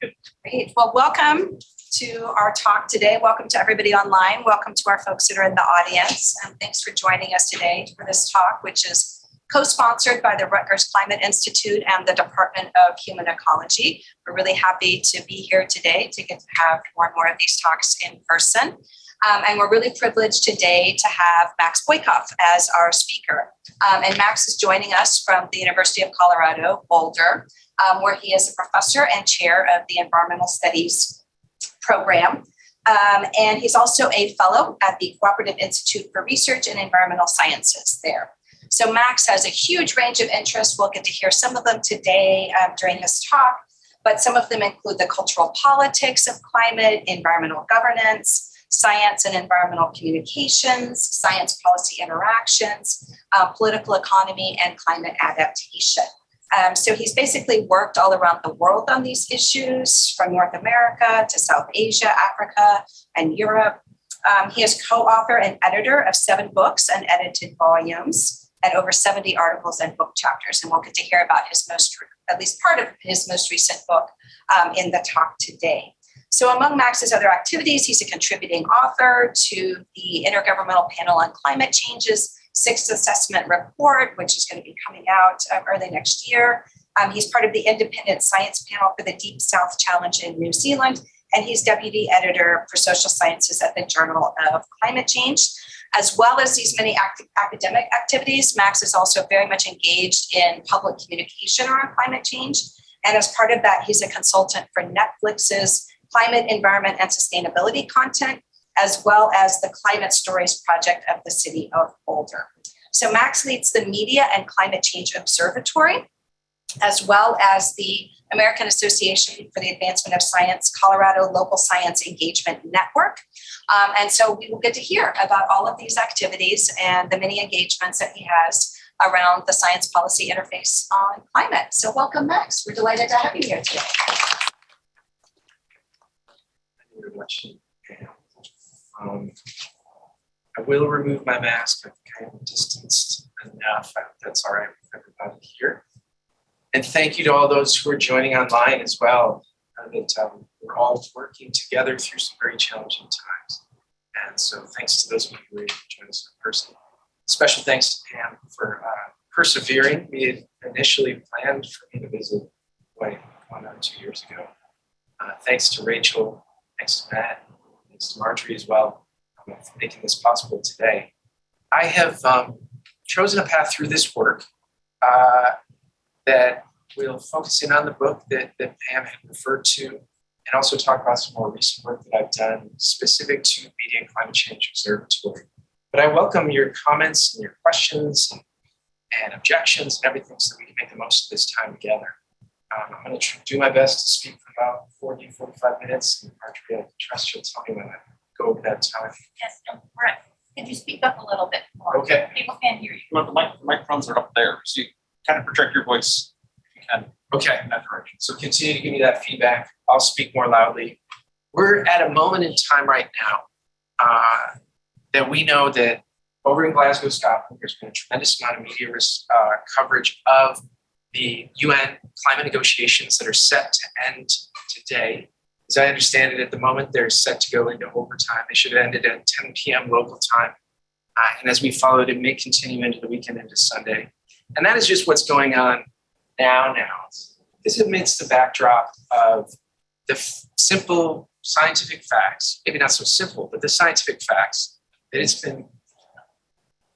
Great. Well, welcome to our talk today. Welcome to everybody online. Welcome to our folks that are in the audience. And thanks for joining us today for this talk, which is co-sponsored by the Rutgers Climate Institute and the Department of Human Ecology. We're really happy to be here today to get to have more and more of these talks in person. And we're really privileged today to have Max Boycoff as our speaker. And Max is joining us from the University of Colorado, Boulder, where he is a professor and chair of the Environmental Studies program. And he's also a fellow at the Cooperative Institute for Research in Environmental Sciences there. So Max has a huge range of interests. We'll get to hear some of them today during his talk, but some of them include the cultural politics of climate, environmental governance, science and environmental communications, science policy interactions, political economy, and climate adaptation. So he's basically worked all around the world on these issues, from North America to South Asia, Africa, and Europe. He is co-author and editor of 7 books and edited volumes, and over 70 articles and book chapters. And we'll get to hear about at least part of his most recent book in the talk today. So among Max's other activities, he's a contributing author to the Intergovernmental Panel on Climate Change's 6th assessment report, which is going to be coming out early next year. He's part of the independent science panel for the Deep South Challenge in New Zealand, and he's deputy editor for social sciences at the Journal of Climate Change. As well as these many academic activities, Max is also very much engaged in public communication around climate change. And as part of that, he's a consultant for Netflix's climate, environment, and sustainability content, as well as the Climate Stories project of the city of Boulder. So Max leads the Media and Climate Change Observatory, as well as the American Association for the Advancement of Science Colorado Local Science Engagement Network. And so we will get to hear about all of these activities and the many engagements that he has around the science policy interface on climate. So welcome, Max. We're delighted to have you here today. Thank you very much. I will remove my mask. I've kind of distanced enough. I hope that's all right with everybody here. And thank you to all those who are joining online as well. We're all working together through some very challenging times. And so thanks to those of you who were able to join us in person. Special thanks to Pam for persevering. We had initially planned for me to visit Hawaii 2 years ago. Thanks to Rachel, thanks to Matt, thanks to Marjorie as well for making this possible today. I have chosen a path through this work that will focus in on the book that Pam had referred to, and also talk about some more recent work that I've done specific to Media and Climate Change Observatory. But I welcome your comments and your questions and objections and everything so that we can make the most of this time together. I'm going to do my best to speak for about 40, 45 minutes. And Marjorie, I trust you'll tell me when I go over that time. Yes, no, right. Could you speak up a little bit more? Okay. People can't hear you. Well, the microphones are up there, so you kind of project your voice if you can. Okay. In that direction. So continue to give me that feedback. I'll speak more loudly. We're at a moment in time right now that we know that over in Glasgow, Scotland, there's been a tremendous amount of media coverage of the UN climate negotiations that are set to end today. As I understand it, at the moment, they're set to go into overtime. They should have ended at 10 p.m. local time. And as we followed, it may continue into the weekend, into Sunday. And that is just what's going on now. This amidst the backdrop of the simple scientific facts, maybe not so simple, but the scientific facts that it's been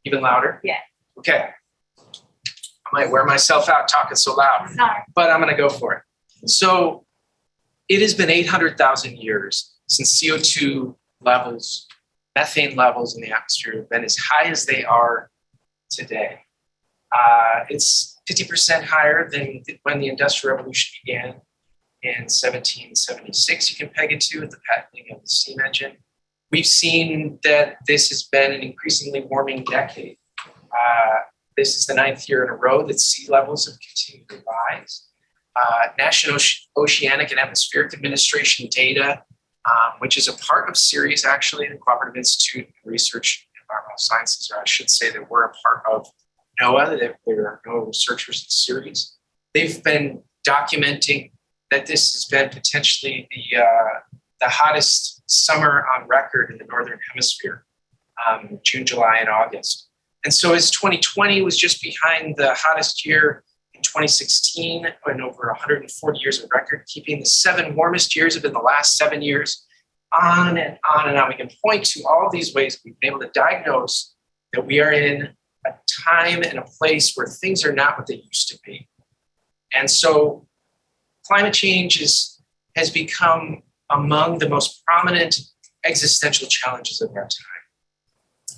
even louder. Yeah. Okay. I might wear myself out talking so loud, Sorry. but I'm going to go for it. So it has been 800,000 years since CO2 levels, methane levels in the atmosphere have been as high as they are today. It's 50% higher than when the Industrial Revolution began in 1776. You can peg it to at the patenting of the steam engine. We've seen that this has been an increasingly warming decade. This is the 9th year in a row that sea levels have continued to rise. National Oceanic and Atmospheric Administration data, which is a part of CERES, actually, the Cooperative Institute for Research in Environmental Sciences, or I should say that we're a part of NOAA, that there are no researchers in CERES. They've been documenting that this has been potentially the hottest summer on record in the Northern Hemisphere, June, July, and August. And so as 2020 was just behind the hottest year in 2016, and over 140 years of record keeping, the 7 warmest years have been the last 7 years, on and on and on. We can point to all of these ways we've been able to diagnose that we are in a time and a place where things are not what they used to be. And so climate change has become among the most prominent existential challenges of our time.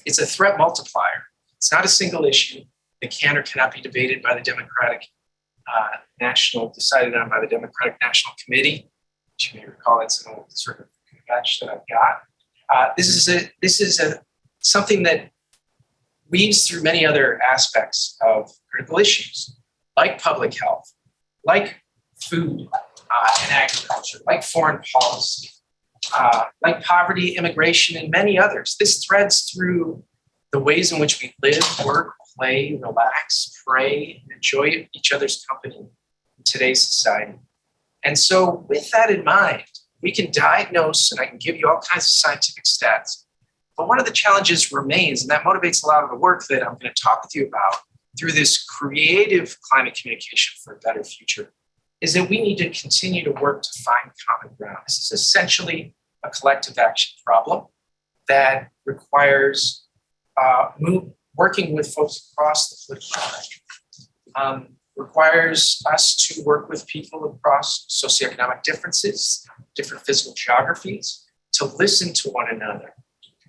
It's a threat multiplier. It's not a single issue that can or cannot be debated by the Democratic decided on by the Democratic National Committee, which you may recall it's an old sort of batch that I've got. This is something that weaves through many other aspects of critical issues, like public health, like food and agriculture, like foreign policy, like poverty, immigration, and many others. This threads through the ways in which we live, work, play, relax, pray, and enjoy each other's company in today's society. And so with that in mind, we can diagnose, and I can give you all kinds of scientific stats. But one of the challenges remains, and that motivates a lot of the work that I'm going to talk with you about through this creative climate communication for a better future, is that we need to continue to work to find common ground. This is essentially a collective action problem that requires working with folks across the political spectrum, requires us to work with people across socioeconomic differences, different physical geographies, to listen to one another.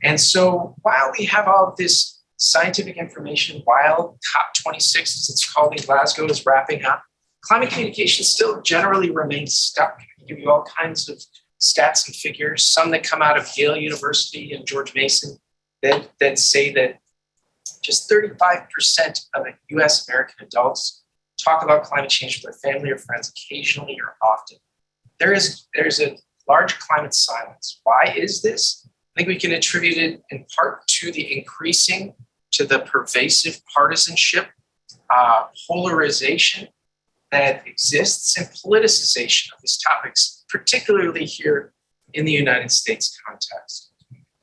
And so while we have all of this scientific information, while COP26, as it's called in Glasgow, is wrapping up, climate communication still generally remains stuck. I give you all kinds of stats and figures, some that come out of Yale University and George Mason that say that just 35% of US American adults talk about climate change with their family or friends occasionally or often. There's a large climate silence. Why is this? I think we can attribute it in part to the pervasive partisanship, polarization that exists, and politicization of these topics, particularly here in the United States context.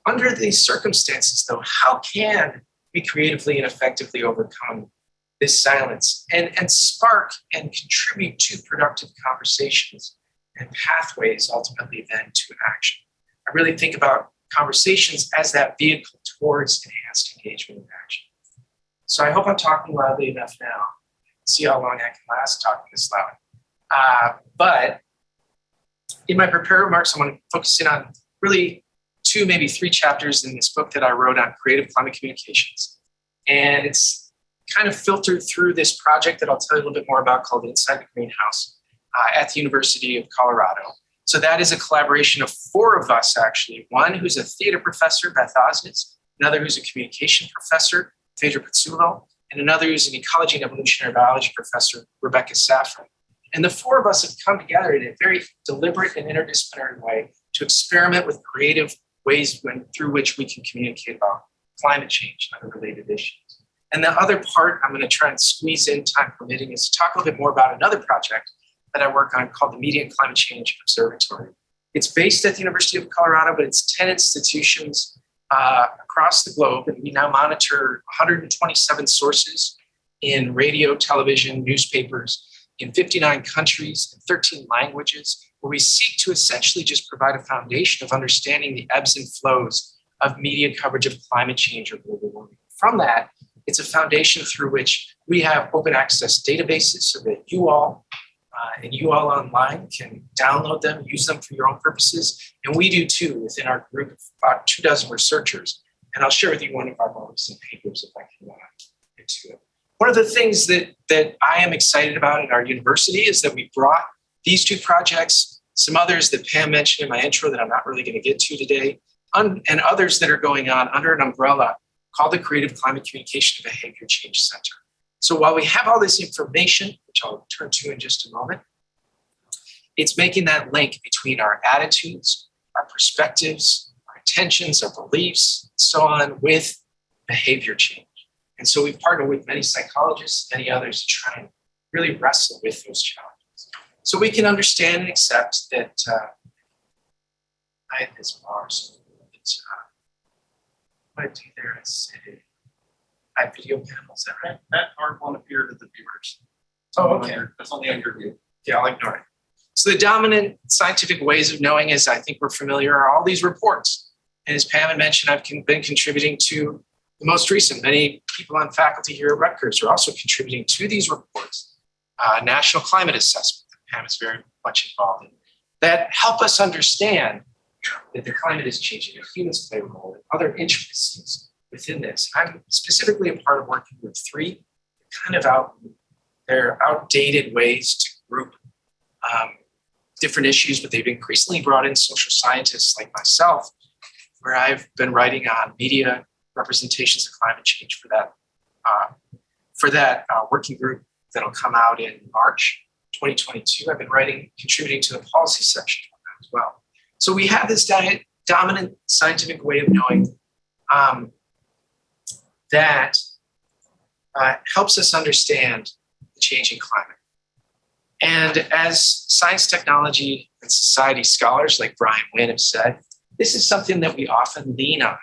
Under these circumstances, though, how can we creatively and effectively overcome this silence and spark and contribute to productive conversations and pathways ultimately then to action? I really think about conversations as that vehicle towards enhanced engagement and action. So I hope I'm talking loudly enough now. See how long I can last talking this loud. But in my prepared remarks, I want to focus in on really 2, maybe 3 chapters in this book that I wrote on creative climate communications. And it's kind of filtered through this project that I'll tell you a little bit more about called Inside the Greenhouse at the University of Colorado. So that is a collaboration of 4 of us, actually. One who's a theater professor, Beth Osnitz, another who's a communication professor, Phaedra Pizzulo, and another who's an ecology and evolutionary biology professor, Rebecca Safran. And the 4 of us have come together in a very deliberate and interdisciplinary way to experiment with creative ways through which we can communicate about climate change and other related issues. And the other part I'm going to try and squeeze in, time permitting, is to talk a little bit more about another project that I work on called the Media and Climate Change Observatory. It's based at the University of Colorado, but it's 10 institutions across the globe, and we now monitor 127 sources in radio, television, newspapers in 59 countries and 13 languages, where we seek to essentially just provide a foundation of understanding the ebbs and flows of media coverage of climate change or global warming. From that, it's a foundation through which we have open access databases so that you all and you all online can download them, use them for your own purposes. And we do too within our group of about 24 researchers. And I'll share with you one of our most recent papers if I can get to it. One of the things that I am excited about at our university is that we brought these 2 projects, some others that Pam mentioned in my intro that I'm not really going to get to today, and others that are going on under an umbrella called the Creative Climate Communication and Behavior Change Center. So while we have all this information, which I'll turn to in just a moment, it's making that link between our attitudes, our perspectives, our intentions, our beliefs, and so on with behavior change. And so we've partnered with many psychologists, many others to try and really wrestle with those challenges. So we can understand and accept that I have this bar, so it's what I do there is I have video panels, is that right? That art won't appear to the viewers. Oh, okay. That's only on your view. Yeah, I'll ignore it. So the dominant scientific ways of knowing, as I think we're familiar, are all these reports. And as Pam had mentioned, I've been contributing to the most recent. Many people on faculty here at Rutgers are also contributing to these reports. National climate assessment that Pam is very much involved in, that help us understand that the climate is changing, that humans play a role, and other intricacies within this. I'm specifically a part of working with three they're outdated ways to group different issues, but they've increasingly brought in social scientists like myself, where I've been writing on media representations of climate change for that working group that'll come out in March 2022. I've been contributing to the policy section on that as well. So we have this dominant scientific way of knowing that helps us understand the changing climate. And as science, technology, and society scholars like Brian Wynn have said, this is something that we often lean on.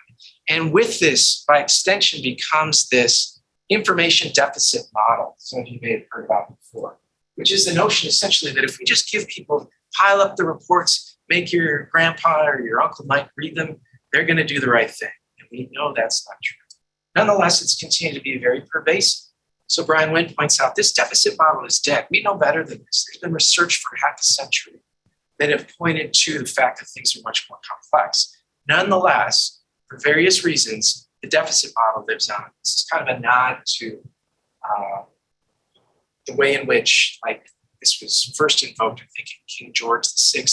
And with this, by extension, becomes this information deficit model, some of you may have heard about before, which is the notion essentially that if we just give people, pile up the reports, make your grandpa or your uncle Mike read them, they're going to do the right thing. And we know that's not true. Nonetheless, it's continued to be very pervasive. So Brian Wynn points out this deficit model is dead. We know better than this. There's been research for half a century that have pointed to the fact that things are much more complex. Nonetheless, for various reasons, the deficit model lives on. This is kind of a nod to the way in which, like, this was first invoked, I think, in King George VI,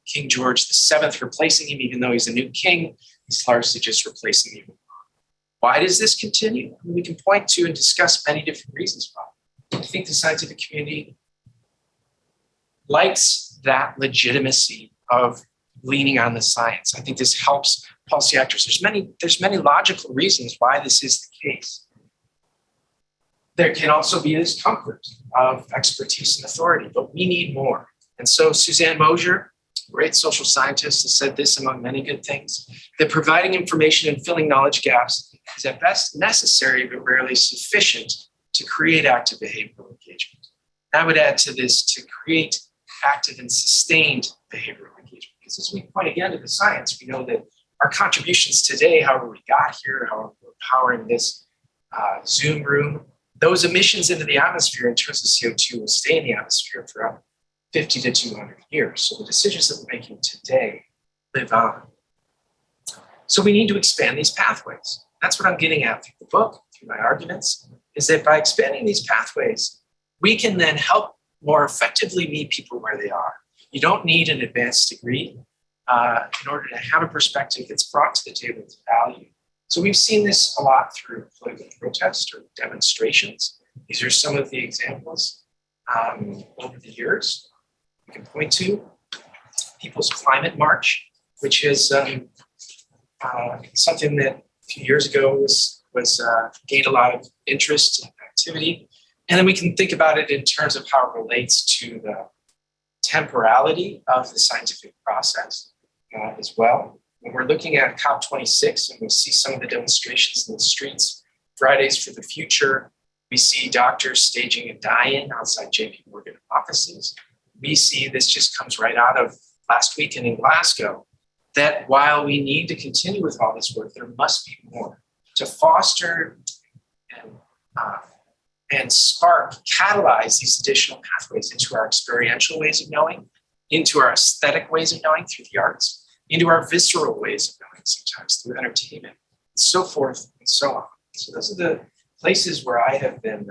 King George VII replacing him, even though he's a new king, he's largely just replacing him. Why does this continue? I mean, we can point to and discuss many different reasons why. I think the scientific community likes that legitimacy of leaning on the science. I think this helps policy actors. There's many logical reasons why this is the case. There can also be this comfort of expertise and authority, but we need more. And so Suzanne Mosier, great social scientist, has said this among many good things, that providing information and filling knowledge gaps is at best necessary, but rarely sufficient to create active behavioral engagement. I would add to this, to create active and sustained behavioral engagement, because as we point again to the science, we know that our contributions today, however we got here, how we're powering this Zoom room, those emissions into the atmosphere in terms of CO2 will stay in the atmosphere for 50 to 200 years. So the decisions that we're making today live on. So we need to expand these pathways. That's what I'm getting at through the book, through my arguments, is that by expanding these pathways, we can then help more effectively meet people where they are. You don't need an advanced degree in order to have a perspective that's brought to the table to value. So we've seen this a lot through political protest or demonstrations. These are some of the examples over the years. We can point to People's Climate March, which is something that a few years ago was gained a lot of interest and activity. And then we can think about it in terms of how it relates to the temporality of the scientific process as well. When we're looking at COP26 and we see some of the demonstrations in the streets, Fridays for the Future, we see doctors staging a die-in outside JP Morgan offices. We see this just comes right out of last weekend in Glasgow, that while we need to continue with all this work, there must be more to foster and spark, catalyze these additional pathways into our experiential ways of knowing, into our aesthetic ways of knowing through the arts, into our visceral ways of knowing sometimes through entertainment, and so forth and so on. So those are the places where I've been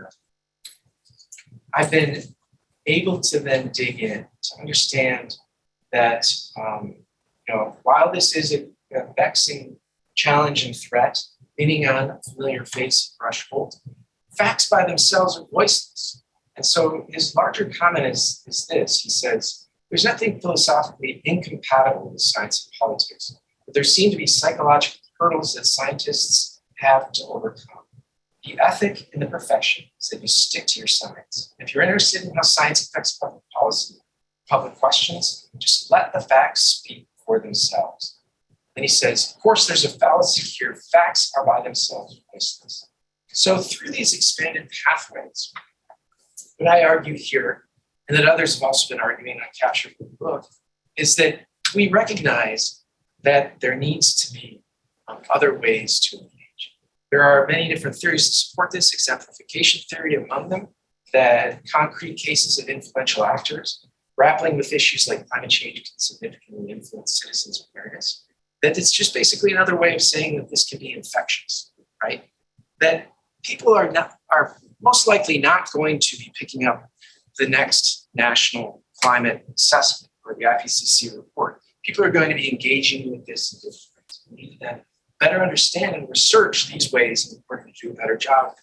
able to then dig in to understand that while this is a vexing challenge and threat, leaning on a familiar face and threshold, facts by themselves are voiceless. And so his larger comment is this. He says, there's nothing philosophically incompatible with science and politics, but there seem to be psychological hurdles that scientists have to overcome. The ethic in the profession is that you stick to your science. If you're interested in how science affects public policy, public questions. Just let the facts speak for themselves. And he says, of course, there's a fallacy here. Facts are by themselves voiceless. So through these expanded pathways, what I argue here, and that others have also been arguing, I captured in the book, is that we recognize that there needs to be other ways to engage. There are many different theories to support this, exemplification theory among them, that concrete cases of influential actors grappling with issues like climate change can significantly influence citizens' awareness. That it's just basically another way of saying that this can be infectious, right? That people are most likely not going to be picking up the next national climate assessment or the IPCC report. People are going to be engaging with this in different ways. We need to then better understand and research these ways in order to do a better job.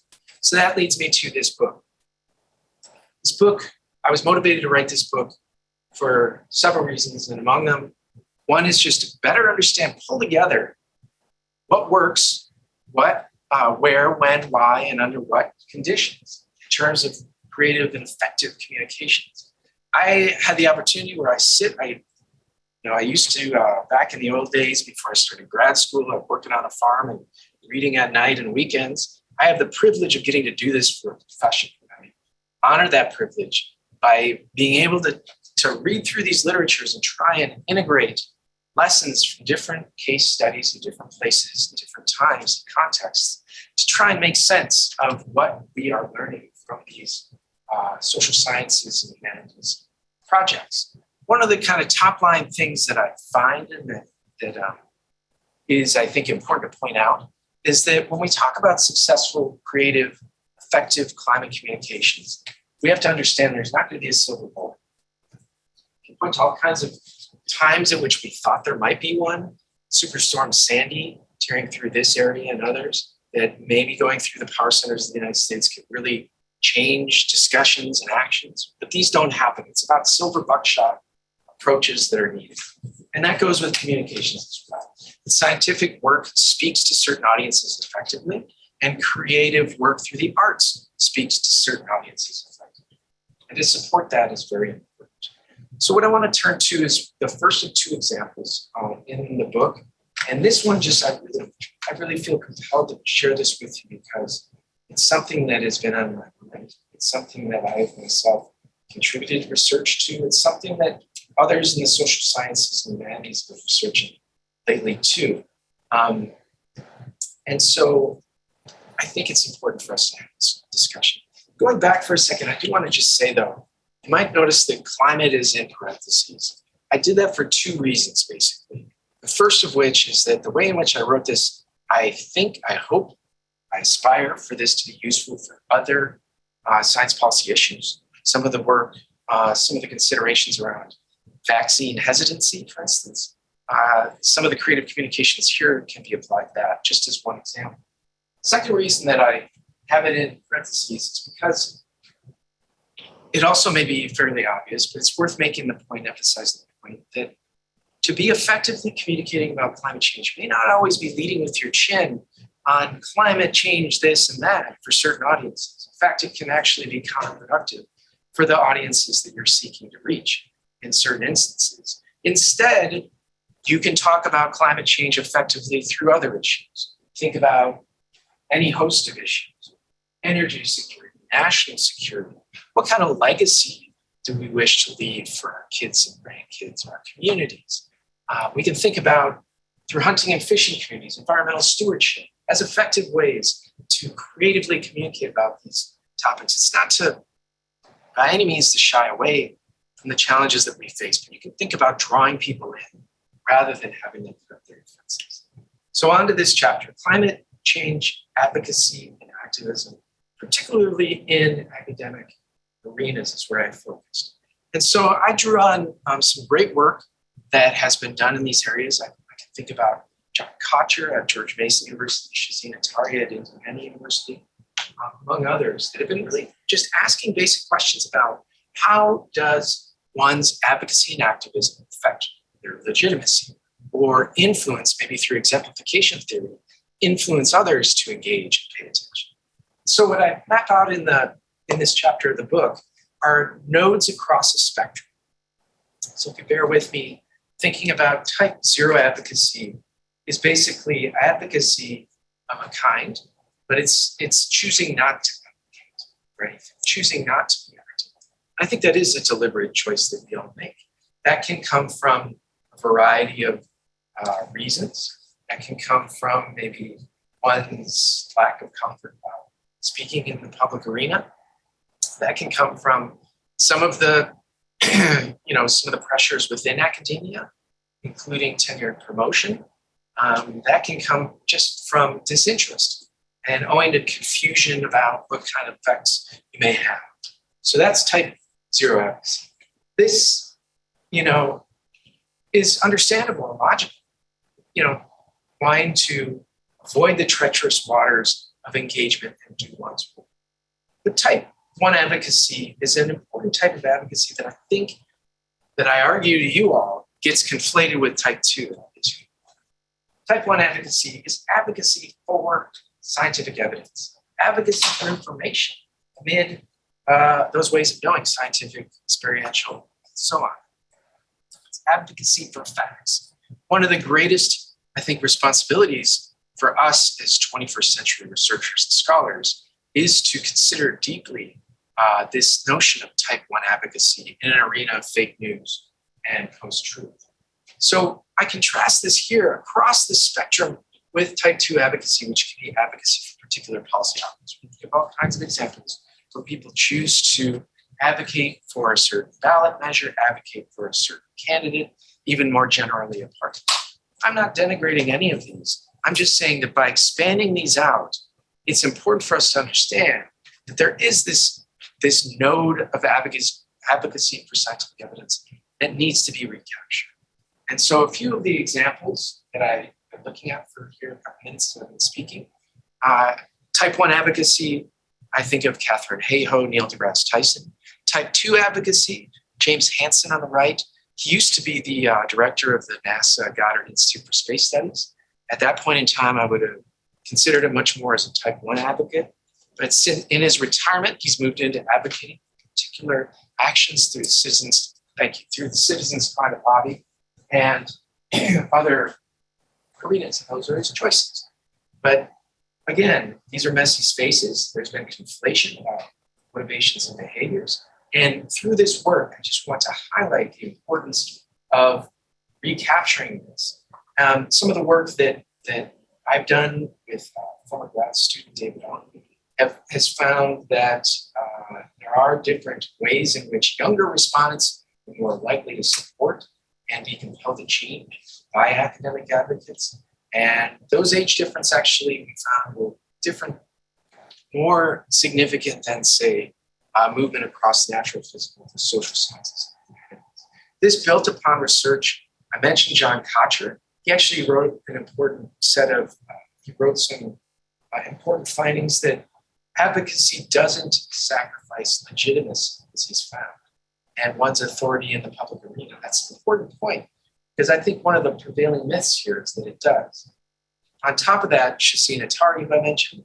So that leads me to this book. This book, I was motivated to write this book for several reasons, and among them, one is just to better understand, pull together what works, what, where, when, why, and under what conditions in terms of creative and effective communications. I had the opportunity where I used to, back in the old days before I started grad school, I was working on a farm and reading at night and weekends. I have the privilege of getting to do this for a profession. I honor that privilege by being able to read through these literatures and try and integrate lessons from different case studies in different places, in different times and contexts, to try and make sense of what we are learning from these social sciences and humanities projects. One of the kind of top line things that I find and that is, I think, important to point out is that when we talk about successful, creative, effective climate communications, we have to understand there's not going to be a silver bullet. You can point to all kinds of times in which we thought there might be one. Superstorm Sandy tearing through this area and others that may be going through the power centers of the United States could really change discussions and actions, but these don't happen. It's about silver buckshot approaches that are needed. And that goes with communications as well. The scientific work speaks to certain audiences effectively, and creative work through the arts speaks to certain audiences effectively. And to support that is very important. So what I want to turn to is the first of two examples in the book. And this one I really feel compelled to share this with you because it's something that has been on my mind. It's something that I myself contributed research to. It's something that others in the social sciences and humanities have been researching lately too. And so I think it's important for us to have this discussion. Going back for a second, I do want to just say though, you might notice that climate is in parentheses. I did that for two reasons, basically. The first of which is that the way in which I wrote this, I hope, I aspire for this to be useful for other science policy issues. Some of the work, some of the considerations around vaccine hesitancy, for instance. Some of the creative communications here can be applied to that, just as one example. Second reason that I have it in parentheses is because it also may be fairly obvious, but it's worth making the point, emphasizing the point that to be effectively communicating about climate change may not always be leading with your chin on climate change, this and that for certain audiences. In fact, it can actually be counterproductive for the audiences that you're seeking to reach in certain instances. Instead, you can talk about climate change effectively through other issues. Think about any host of issues: energy security, national security. What kind of legacy do we wish to leave for our kids and grandkids, our communities? We can think about, through hunting and fishing communities, environmental stewardship as effective ways to creatively communicate about these topics. It's not to, by any means, to shy away from the challenges that we face, but you can think about drawing people in rather than having them put up their defenses. So on to this chapter: climate change, advocacy, and activism, particularly in academic arenas is where I focused. And so I drew on some great work that has been done in these areas. I can think about John Kocher at George Mason University, Shazina Tari at Indiana University, among others, that have been really just asking basic questions about how does one's advocacy and activism affect their legitimacy or influence, maybe through exemplification theory, influence others to engage and pay attention. So what I map out in this chapter of the book are nodes across a spectrum. So if you bear with me, thinking about type 0 advocacy is basically advocacy of a kind, but it's choosing not to advocate, right? Choosing not to be active. I think that is a deliberate choice that we all make. That can come from a variety of reasons. That can come from maybe one's lack of comfort while speaking in the public arena. That can come from some of the, some of the pressures within academia, including tenure and promotion. That can come just from disinterest and owing to confusion about what kind of effects you may have. So that's type 0 advocacy. This, is understandable and logical. Wanting to avoid the treacherous waters of engagement and do one's work. But type 1 advocacy is an important type of advocacy that I think that I argue to you all gets conflated with type 2. Type 1 advocacy is advocacy for scientific evidence, advocacy for information amid those ways of knowing, scientific, experiential, and so on. It's advocacy for facts. One of the greatest, I think, responsibilities for us as 21st century researchers and scholars is to consider deeply this notion of type 1 advocacy in an arena of fake news and post-truth. So I contrast this here across the spectrum with type 2 advocacy, which can be advocacy for particular policy outcomes. We give all kinds of examples where people choose to advocate for a certain ballot measure, advocate for a certain candidate, even more generally a party. I'm not denigrating any of these. I'm just saying that by expanding these out, it's important for us to understand that there is this node of advocacy for scientific evidence that needs to be recaptured. And so a few of the examples that I've been looking at for here in a couple minutes that I've been speaking, type 1 advocacy, I think of Catherine Hayhoe, Neil deGrasse Tyson. Type 2 advocacy, James Hansen on the right. He used to be the director of the NASA Goddard Institute for Space Studies. At that point in time, I would have considered him much more as a type 1 advocate. But in his retirement, he's moved into advocating particular actions through the Citizens Climate Lobby and other arenas. Those are his choices. But again, these are messy spaces. There's been conflation about motivations and behaviors. And through this work, I just want to highlight the importance of recapturing this. Some of the work that I've done with former grad student David Owen has found that there are different ways in which younger respondents are more likely to support and be compelled to change by academic advocates. And those age difference actually we found were different, more significant than, say, movement across natural, physical, and social sciences. This built upon research. I mentioned John Kocher. He actually wrote an important set of, some important findings that advocacy doesn't sacrifice legitimacy, as he's found, and one's authority in the public arena. That's an important point, because I think one of the prevailing myths here is that it does. On top of that, Shasina Attari, who I mentioned,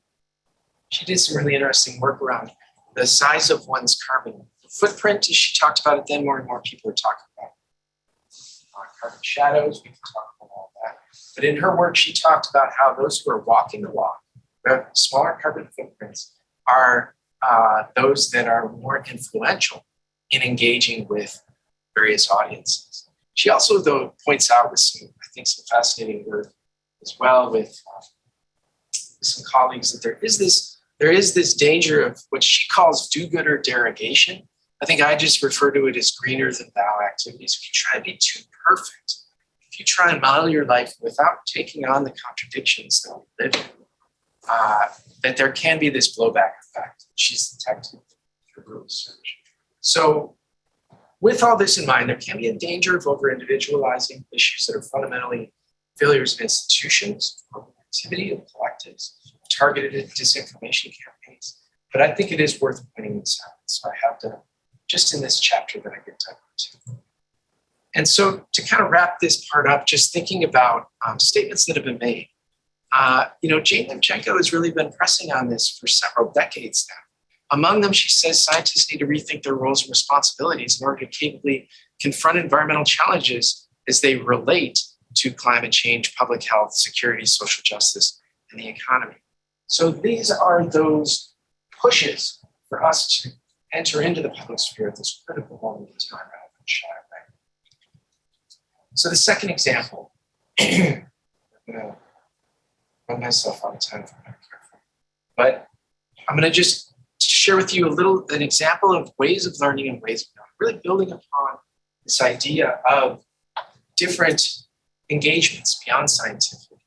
she did some really interesting work around the size of one's carbon footprint. As she talked about it, then more and more people are talking about carbon shadows. We can talk about all that. But in her work, she talked about how those who are walking the walk, who have smaller carbon footprints, are those that are more influential in engaging with various audiences. She also, though, points out with some fascinating work as well with some colleagues that there is this danger of what she calls do-gooder derogation. I think I just refer to it as greener than thou activities. If you try to be too perfect, if you try and model your life without taking on the contradictions that we live in, that there can be this blowback effect that she's detected through her research. So with all this in mind, there can be a danger of over-individualizing issues that are fundamentally failures of institutions, of activity, of collectives, targeted disinformation campaigns. But I think it is worth pointing this out. So I have done just in this chapter that I get to into. And so to kind of wrap this part up, just thinking about statements that have been made. Jane Lemchenko has really been pressing on this for several decades now. Among them, she says scientists need to rethink their roles and responsibilities in order to capably confront environmental challenges as they relate to climate change, public health, security, social justice, and the economy. So these are those pushes for us to enter into the public sphere at this critical moment in time. So the second example, I'm going to run myself out of time if I'm not careful, but I'm going to just share with you an example of ways of learning and ways of knowing, really building upon this idea of different engagements beyond scientific.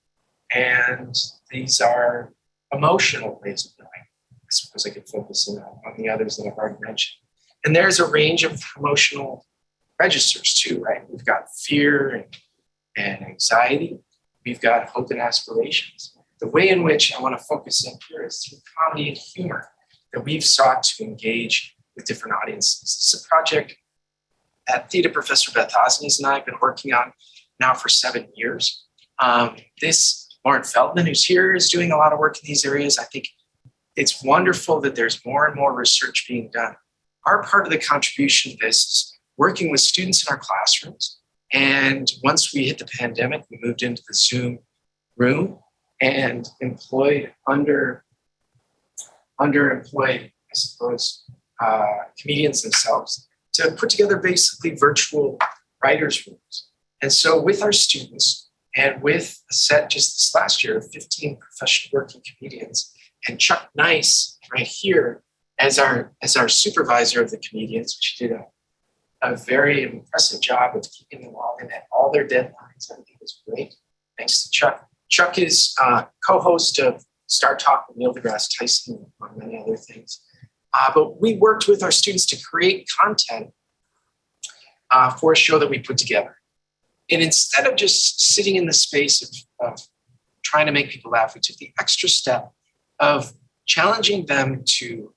And these are emotional ways of knowing. I suppose I could focus on the others that I've already mentioned. And there's a range of emotional registers too, right? We've got fear and anxiety. We've got hope and aspirations. The way in which I want to focus in here is through comedy and humor that we've sought to engage with different audiences. This is a project that Theta Professor Beth Osnes and I have been working on now for 7 years. Lauren Feldman, who's here, is doing a lot of work in these areas. I think it's wonderful that there's more and more research being done. Our part of the contribution to this is working with students in our classrooms. And once we hit the pandemic, we moved into the Zoom room and employed underemployed, I suppose, comedians themselves to put together basically virtual writers' rooms. And so with our students and with a set just this last year of 15 professional working comedians and Chuck Nice right here as our supervisor of the comedians, which did a very impressive job of keeping them all in at all their deadlines. Everything was great. Thanks to Chuck. Chuck is co-host of Star Talk with Neil deGrasse Tyson, among many other things. But we worked with our students to create content for a show that we put together. And instead of just sitting in the space of trying to make people laugh, we took the extra step of challenging them to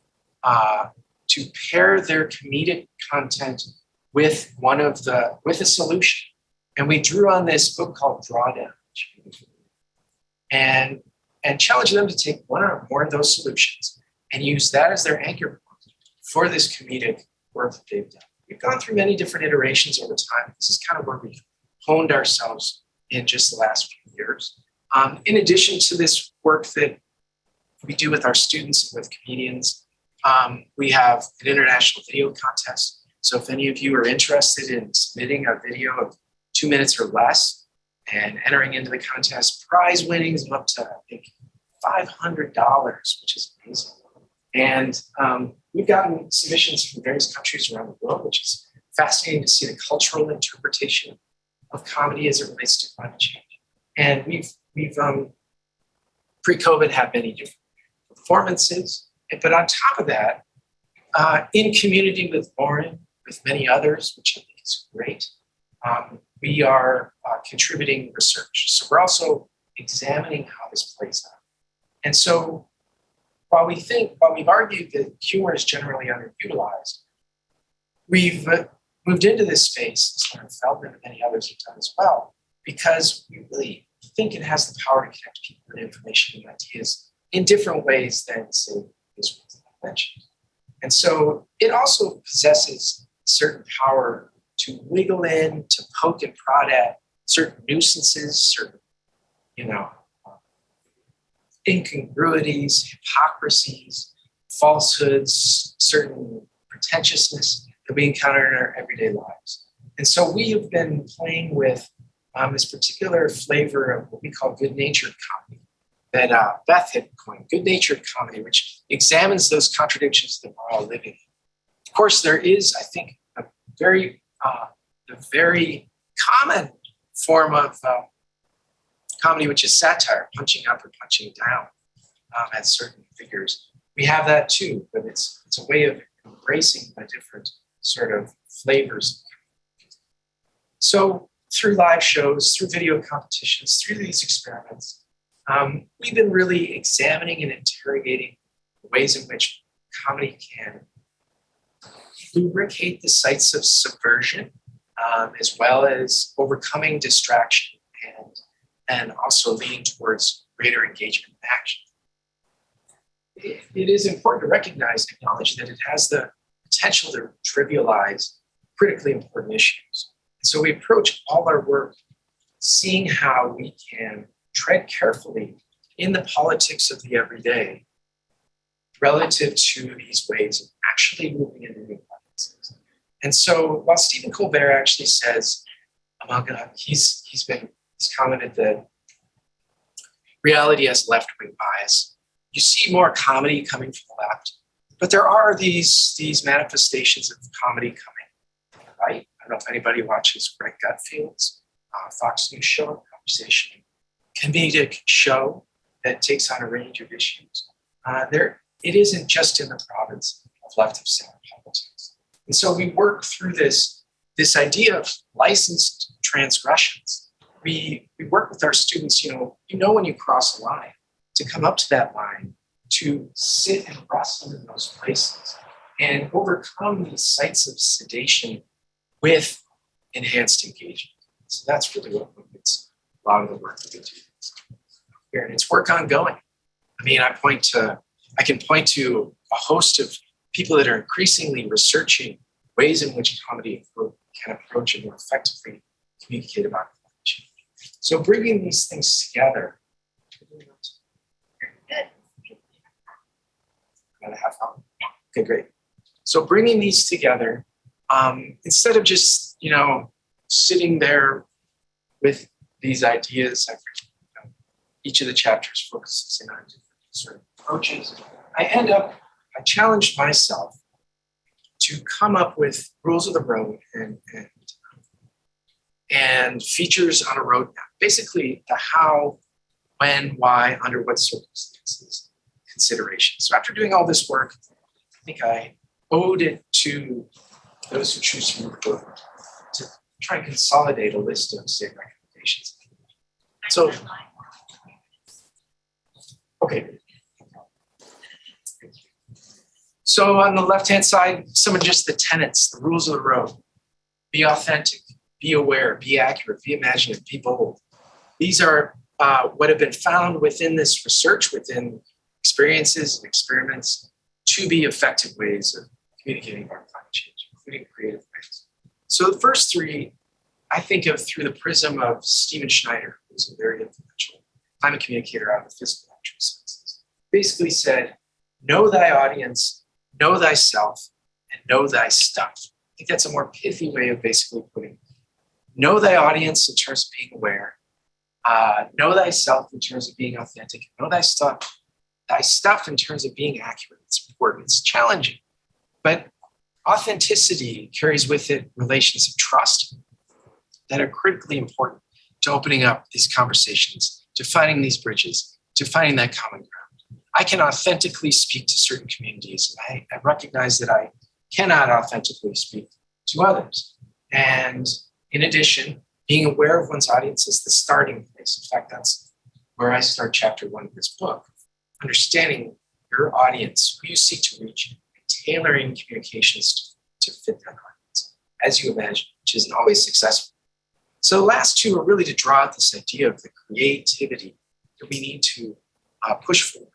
pair their comedic content with a solution. And we drew on this book called Drawdown, and challenged them to take one or more of those solutions and use that as their anchor point for this comedic work that they've done. We've gone through many different iterations over time. This is kind of where we've honed ourselves in just the last few years. In addition to this work that we do with our students and with comedians, we have an international video contest. So if any of you are interested in submitting a video of 2 minutes or less and entering into the contest, prize winnings of up to, I think, $500, which is amazing. And we've gotten submissions from various countries around the world, which is fascinating to see the cultural interpretation of comedy as it relates to climate change. And we've pre-COVID had many different performances. But on top of that, in community with Lauren, with many others, which I think is great, we are contributing research. So we're also examining how this plays out. And so while we've argued that humor is generally underutilized, we've moved into this space, as Lauren Feldman and many others have done as well, because we really think it has the power to connect people and information and ideas in different ways than, say, this was mentioned. And so it also possesses certain power to wiggle in, to poke and prod at certain nuisances, certain, incongruities, hypocrisies, falsehoods, certain pretentiousness that we encounter in our everyday lives. And so we have been playing with this particular flavor of what we call good-natured comedy that Beth had coined, good-natured comedy, which examines those contradictions that we're all living in. Of course, there is, I think, a very common form of comedy, which is satire, punching up or punching down at certain figures. We have that too, but it's a way of embracing the different sort of flavors. So through live shows, through video competitions, through these experiments, we've been really examining and interrogating the ways in which comedy can lubricate the sites of subversion, as well as overcoming distraction and also leading towards greater engagement and action. It is important to recognize and acknowledge that it has the potential to trivialize critically important issues. So we approach all our work seeing how we can tread carefully in the politics of the everyday relative to these ways of actually moving into new audiences. And so while Stephen Colbert actually says, he's commented that reality has left-wing bias. You see more comedy coming from the left, but there are these manifestations of comedy coming right. I don't know if anybody watches Greg Gutfield's Fox News show, conversation, comedic show that takes on a range of issues. It isn't just in the province of left of center politics. And so we work through this idea of licensed transgressions. We work with our students, when you cross a line, to come up to that line, to sit and wrestle in those places and overcome these sites of sedation with enhanced engagement. So that's really what motivates a lot of the work that we do here. And it's work ongoing. I can point to a host of people that are increasingly researching ways in which comedy can approach and more effectively communicate about climate change. So bringing these things together. Okay, great. So bringing these together, instead of just, sitting there with these ideas, each of the chapters focuses in on different sort of approaches. I challenged myself to come up with rules of the road and features on a roadmap. Basically, the how, when, why, under what circumstances, considerations. So after doing all this work, I think I owed it to those who choose to move forward to try and consolidate a list of state recommendations. So, okay. So on the left-hand side, some of just the tenets, the rules of the road. Be authentic, be aware, be accurate, be imaginative, be bold. These are what have been found within this research, within experiences and experiments, to be effective ways of communicating about climate change, including creative ways. So the first three, I think of through the prism of Stephen Schneider, who's a very influential climate communicator out of the physical natural sciences. Basically said, know thy audience, know thyself, and know thy stuff. I think that's a more pithy way of basically putting it. Know thy audience in terms of being aware. Know thyself in terms of being authentic. Know thy stuff in terms of being accurate. It's important. It's challenging. But authenticity carries with it relations of trust that are critically important to opening up these conversations, to finding these bridges, to finding that common ground. I can authentically speak to certain communities, and I recognize that I cannot authentically speak to others. And in addition, being aware of one's audience is the starting place. In fact, that's where I start chapter 1 of this book. Understanding your audience, who you seek to reach, and tailoring communications to fit that audience, as you imagine, which isn't always successful. So the last two are really to draw out this idea of the creativity that we need to push for.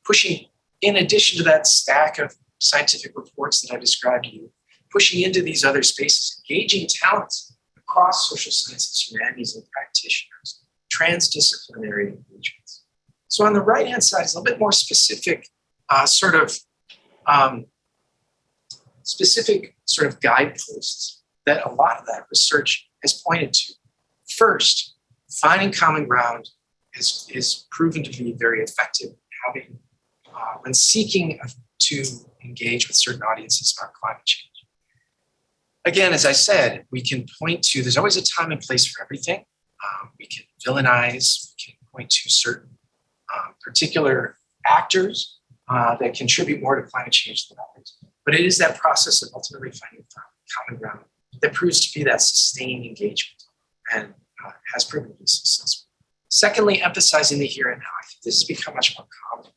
Pushing, in addition to that stack of scientific reports that I described to you, pushing into these other spaces, engaging talents across social sciences, humanities, and practitioners, transdisciplinary engagements. So on the right-hand side is a little bit more specific guideposts that a lot of that research has pointed to. First, finding common ground is proven to be very effective when seeking to engage with certain audiences about climate change. Again, as I said, we can point to, there's always a time and place for everything. We can villainize, we can point to certain particular actors that contribute more to climate change than others. But it is that process of ultimately finding common ground that proves to be that sustained engagement and has proven to be successful. Secondly, emphasizing the here and now. I think this has become much more common,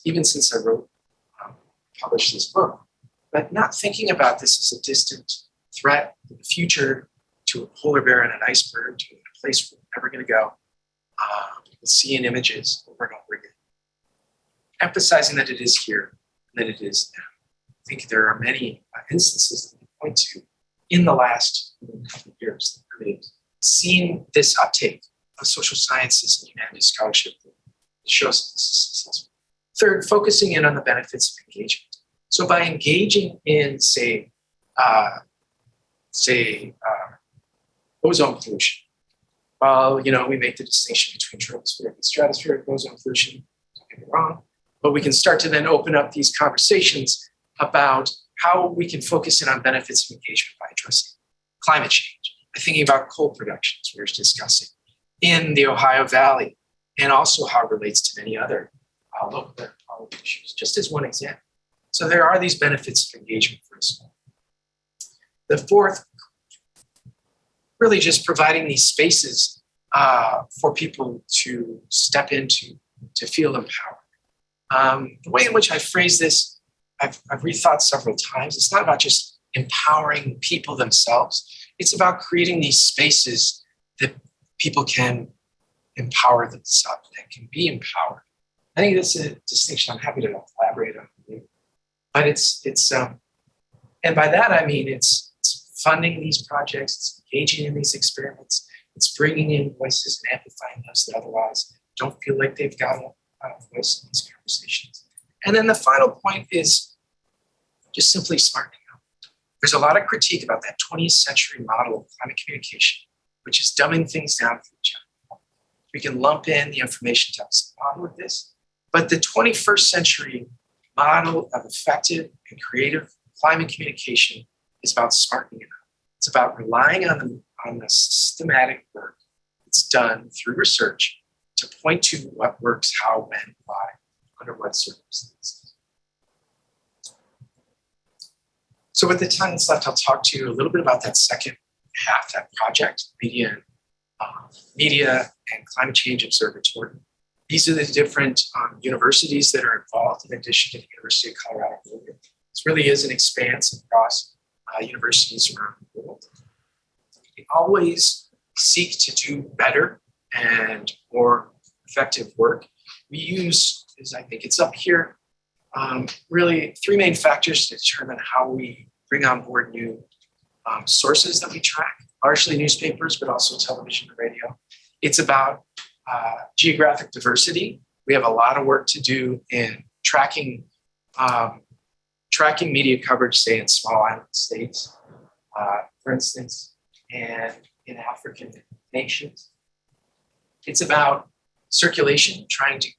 even since I published this book. But not thinking about this as a distant threat in the future to a polar bear and an iceberg, to a place we're never going to go. We'll see in images over and over again. Emphasizing that it is here and that it is now. I think there are many instances that we point to in the last couple of years that really seen this uptake of social sciences and humanities scholarship that shows that this is successful. Third, focusing in on the benefits of engagement. So by engaging in, say, ozone pollution, well, we make the distinction between tropospheric and stratospheric ozone pollution, don't get me wrong, but we can start to then open up these conversations about how we can focus in on benefits of engagement by addressing climate change, by thinking about coal production, as we were discussing, in the Ohio Valley, and also how it relates to many other local air quality issues, just as one example. So there are these benefits of engagement for us. The fourth, really just providing these spaces for people to step into, to feel empowered. The way in which I phrase this, I've rethought several times. It's not about just empowering people themselves. It's about creating these spaces that people can empower themselves, that can be empowered. I think that's a distinction I'm happy to elaborate on. But it's and by that I mean it's funding these projects, it's engaging in these experiments, it's bringing in voices and amplifying those that otherwise don't feel like they've got a voice in these conversations. And then the final point is just simply smartening up. There's a lot of critique about that 20th century model of climate communication, which is dumbing things down for each other. We can lump in the information types model with this, but the 21st century model of effective and creative climate communication is about smartening it up. It's about relying on the systematic work that's done through research to point to what works, how, when, why, under what circumstances. So with the time that's left, I'll talk to you a little bit about that second half, that project, Media and Climate Change Observatory. These are the different universities that are involved in addition to the University of Colorado Boulder. This really is an expanse across universities around the world. We always seek to do better and more effective work. We use, as I think it's up here, really three main factors to determine how we bring on board new sources that we track, largely newspapers, but also television and radio. It's about geographic diversity. We have a lot of work to do in tracking media coverage, say in small island states, for instance, and in African nations. It's about circulation, trying to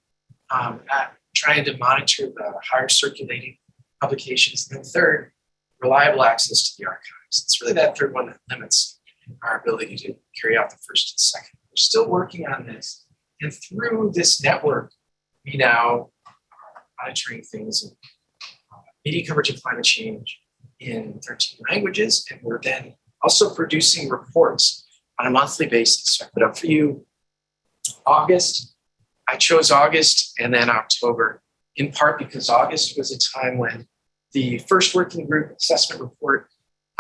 monitor the higher circulating publications. And then third, reliable access to the archives. It's really that third one that limits our ability to carry out the first and second. We're still working on this. And through this network, we now are monitoring things in media coverage of climate change in 13 languages. And we're then also producing reports on a monthly basis. So I put up for you August. I chose August and then October, in part because August was a time when the first working group assessment report,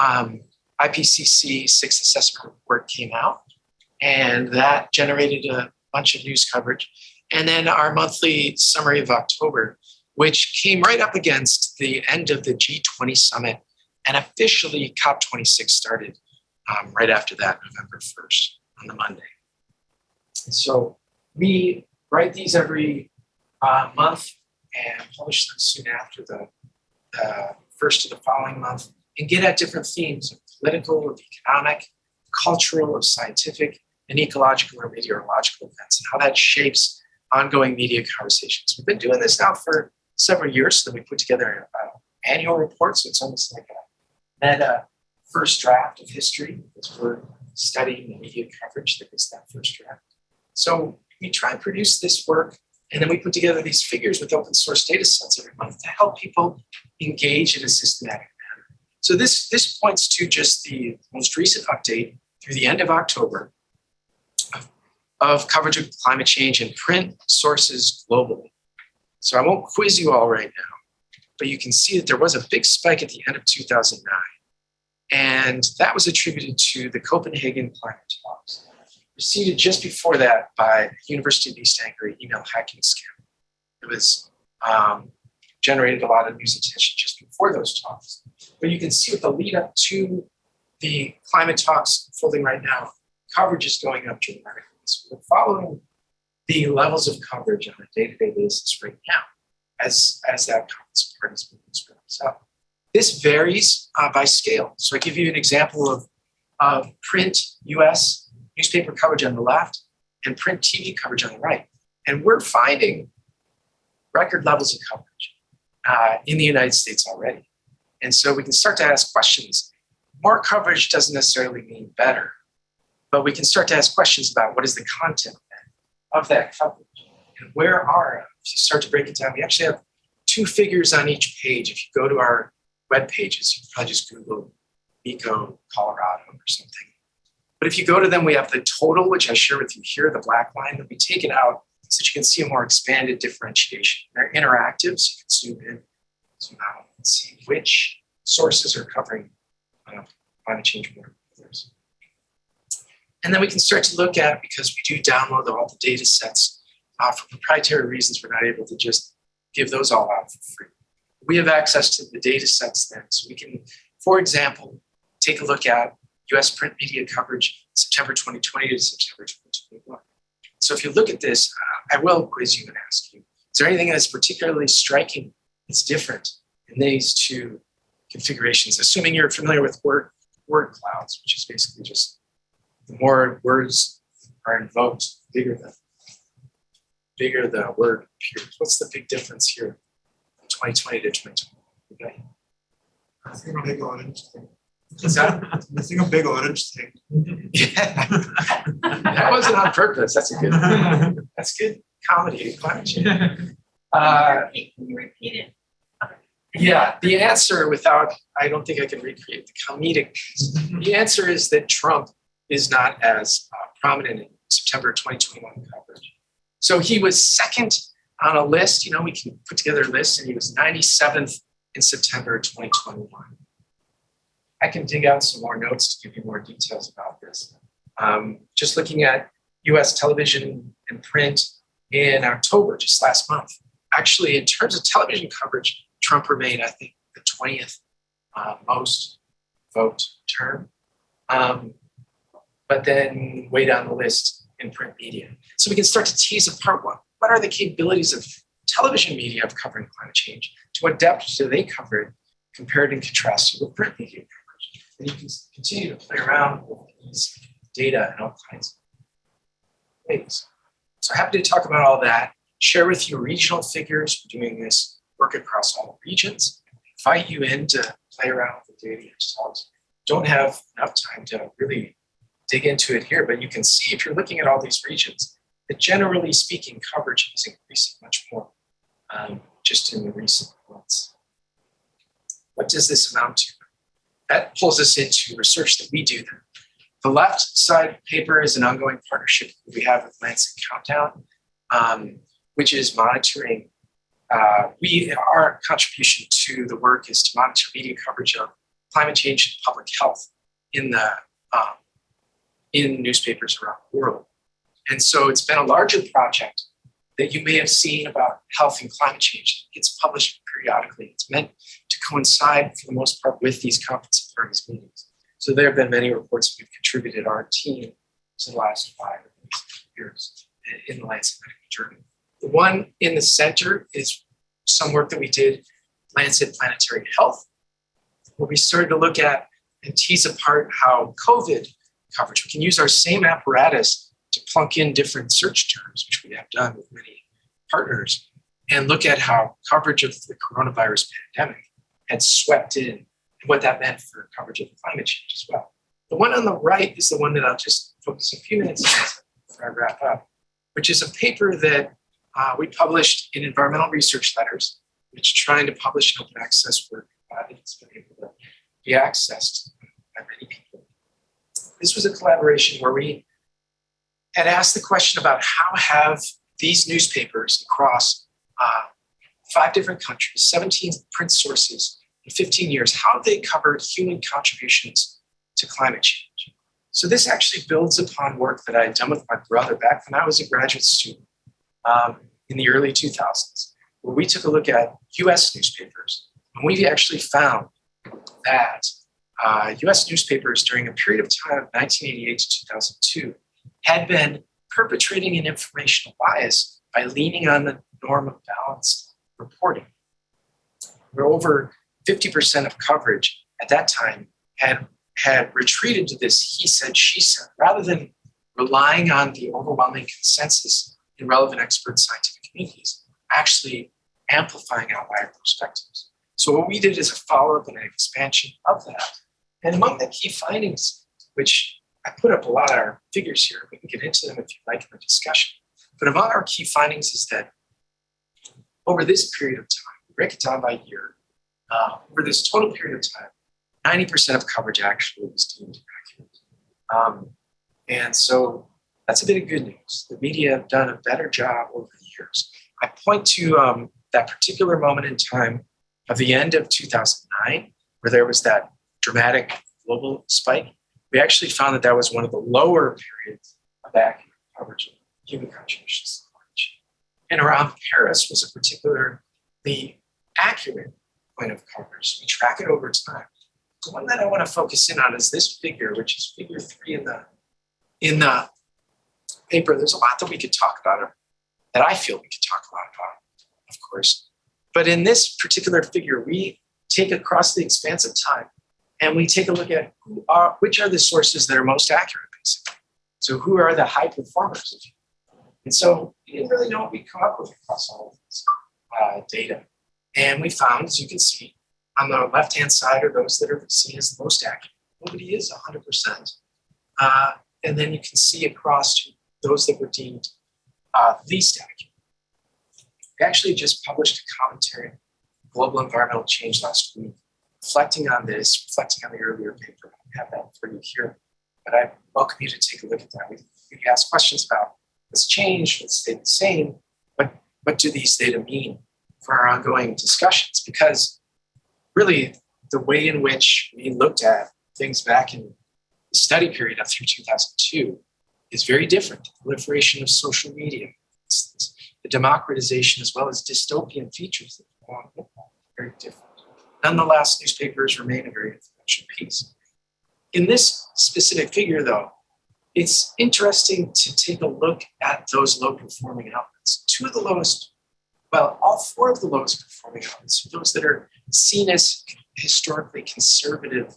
IPCC 6th assessment report came out, and that generated a bunch of news coverage. And then our monthly summary of October, which came right up against the end of the G20 summit, and officially COP26 started right after that, November 1st, on the Monday. And so we write these every month and publish them soon after the first of the following month, and get at different themes of political, of economic, cultural, of scientific, and ecological or meteorological events, and how that shapes ongoing media conversations. We've been doing this now for several years, so that we put together an annual report, so it's almost like a meta first draft of history, because we're studying the media coverage that is that first draft. So we try and produce this work, and then we put together these figures with open source data sets every month to help people engage in a systematic manner. So this points to just the most recent update through the end of October of coverage of climate change in print sources globally. So I won't quiz you all right now, but you can see that there was a big spike at the end of 2009. And that was attributed to the Copenhagen climate talks, preceded just before that by University of East Anglia email hacking scam. It was generated a lot of news attention just before those talks. But you can see with the lead up to the climate talks unfolding right now, coverage is going up dramatically. So we're following the levels of coverage on a day-to-day basis right now as that conference part is moving up. This varies by scale. So I give you an example of print US newspaper coverage on the left and print TV coverage on the right. And we're finding record levels of coverage in the United States already. And so we can start to ask questions. More coverage doesn't necessarily mean better, but we can start to ask questions about what is the content of that coverage and where if you start to break it down, we actually have 2 figures on each page. If you go to our web pages, you can probably just Google Eco, Colorado or something. But if you go to them, we have the total, which I share with you here, the black line that we take it out so that you can see a more expanded differentiation. They're interactive, so you can zoom in, zoom out, and see which sources are covering climate change more than others. And then we can start to look at, because we do download all the data sets for proprietary reasons, we're not able to just give those all out for free. We have access to the data sets then. So we can, for example, take a look at US print media coverage September 2020 to September 2021. So if you look at this, I will quiz you and ask you, is there anything that's particularly striking that's different in these 2 configurations? Assuming you're familiar with word clouds, which is basically just the more words are invoked, bigger the word appears. What's the big difference here, 2020 to 2020? Okay. Missing a big orange thing. What's that? Missing a big orange thing. Yeah. That wasn't on purpose. That's good comedy. Climate change. Can you repeat it? Yeah, the answer I don't think I can recreate the comedic piece. The answer is that Trump is not as prominent in September 2021 coverage. So he was second on a list. We can put together a list, and he was 97th in September 2021. I can dig out some more notes to give you more details about this. Just looking at US television and print in October, just last month. Actually, in terms of television coverage, Trump remained, I think, the 20th most vote term. But then way down the list in print media. So we can start to tease apart what are the capabilities of television media of covering climate change? To what depth do they cover it compared and contrasted with print media coverage? And you can continue to play around with these data in all kinds of ways. So happy to talk about all that, share with you regional figures. We're doing this work across all regions, invite you in to play around with the data yourselves. Don't have enough time to really dig into it here, but you can see if you're looking at all these regions, that generally speaking, coverage is increasing much more just in the recent months. What does this amount to? That pulls us into research that we do then. The left side paper is an ongoing partnership that we have with Lancet Countdown, which is monitoring. Our contribution to the work is to monitor media coverage of climate change and public health in newspapers around the world. And so it's been a larger project that you may have seen about health and climate change. It gets published periodically. It's meant to coincide, for the most part, with these conference and parties meetings. So there have been many reports we've contributed our team to the last 5 years in the Lancet Medical Journal. The one in the center is some work that we did, Lancet Planetary Health, where we started to look at and tease apart how COVID coverage, we can use our same apparatus to plunk in different search terms, which we have done with many partners, and look at how coverage of the coronavirus pandemic had swept in and what that meant for coverage of climate change as well. The one on the right is the one that I'll just focus a few minutes on before I wrap up, which is a paper that we published in Environmental Research Letters, which trying to publish an open access work that's been able to be accessed by many people. This was a collaboration where we had asked the question about how have these newspapers across 5 different countries, 17 print sources in 15 years, how have they covered human contributions to climate change? So this actually builds upon work that I had done with my brother back when I was a graduate student in the early 2000s, where we took a look at US newspapers, and we actually found that US newspapers during a period of time of 1988 to 2002 had been perpetrating an informational bias by leaning on the norm of balanced reporting, where over 50% of coverage at that time had retreated to this he said, she said, rather than relying on the overwhelming consensus in relevant expert scientific communities, actually amplifying outlier perspectives. So what we did is a follow-up and an expansion of that. And among the key findings, which I put up a lot of our figures here, we can get into them if you like in the discussion. But among our key findings is that over this period of time, we break it down by year, over this total period of time, 90% of coverage actually was deemed accurate. And so that's a bit of good news. The media have done a better job over the years. I point to that particular moment in time of the end of 2009, where there was that dramatic global spike. We actually found that that was one of the lower periods of accurate coverage of human contributions to knowledge. And around Paris was a particularly accurate point of coverage. We track it over time. The one that I want to focus in on is this figure, which is figure 3 in the paper. There's a lot that we could talk about, or that I feel we could talk a lot about, of course. But in this particular figure, we take across the expanse of time and we take a look at which are the sources that are most accurate, basically. So who are the high performers? And so we didn't really know what we come up with across all of this data. And we found, as you can see, on the left-hand side are those that are seen as the most accurate. Nobody is 100%. And then you can see across to those that were deemed least accurate. We actually just published a commentary on global environmental change last week, reflecting on this, reflecting on the earlier paper. I have that for you here, but I welcome you to take a look at that. We ask questions about this change, it's stayed the same, but what do these data mean for our ongoing discussions? Because really, the way in which we looked at things back in the study period up through 2002 is very different. The proliferation of social media, the democratization, as well as dystopian features that go on with that, very different. Nonetheless, newspapers remain a very influential piece. In this specific figure, though, it's interesting to take a look at those low-performing outlets. Two of the lowest, well, all 4 of the lowest performing outlets are those that are seen as historically conservative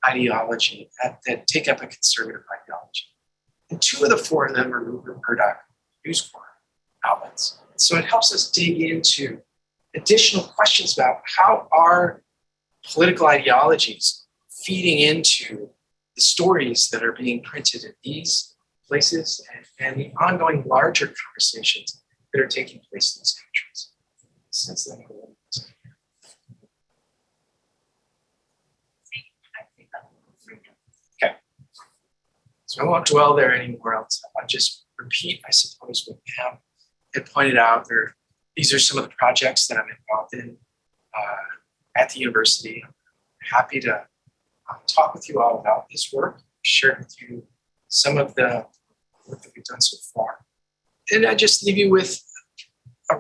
ideology, that take up a conservative ideology. And 2 of the 4 of them are Rupert Murdoch News Corp outlets. So it helps us dig into additional questions about how are political ideologies feeding into the stories that are being printed in these places and the ongoing larger conversations that are taking place in these countries. Since then, okay. So I won't dwell there anymore else. I'll just repeat, I suppose, what Pam had pointed out. These are some of the projects that I'm involved in at the university. I'm happy to talk with you all about this work, share with you some of the work that we've done so far. And I just leave you with a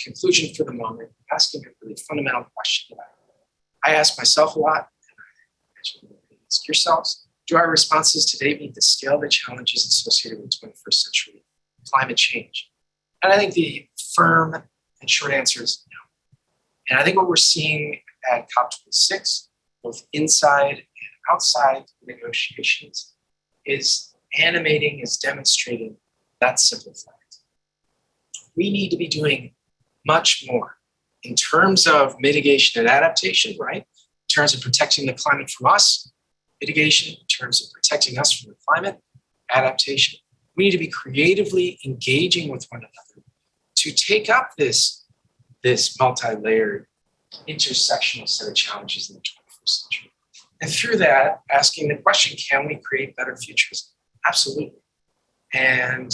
conclusion for the moment, asking a really fundamental question that I ask myself a lot, and I ask yourselves. Do our responses today meet the scale of the challenges associated with 21st century climate change? And I think the firm and short answer is no. And I think what we're seeing at COP26, both inside and outside negotiations, is demonstrating that simple fact. We need to be doing much more in terms of mitigation and adaptation, right? In terms of protecting the climate from us, mitigation, in terms of protecting us from the climate, adaptation. We need to be creatively engaging with one another to take up this multi-layered, intersectional set of challenges in the 21st century. And through that, asking the question, can we create better futures? Absolutely. And,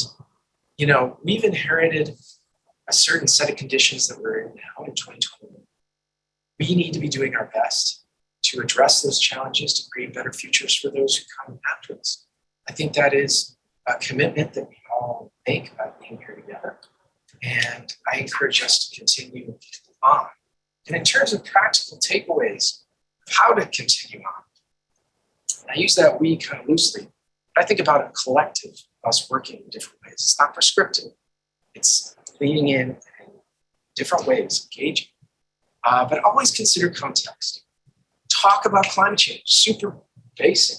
we've inherited a certain set of conditions that we're in now in 2021. We need to be doing our best to address those challenges, to create better futures for those who come after us. I think that is a commitment that we all make by being here together. And I encourage us to continue on. And in terms of practical takeaways of how to continue on, I use that we kind of loosely, but I think about a collective, us working in different ways. It's not prescriptive. It's leaning in different ways, engaging, but always consider context. Talk about climate change, super basic.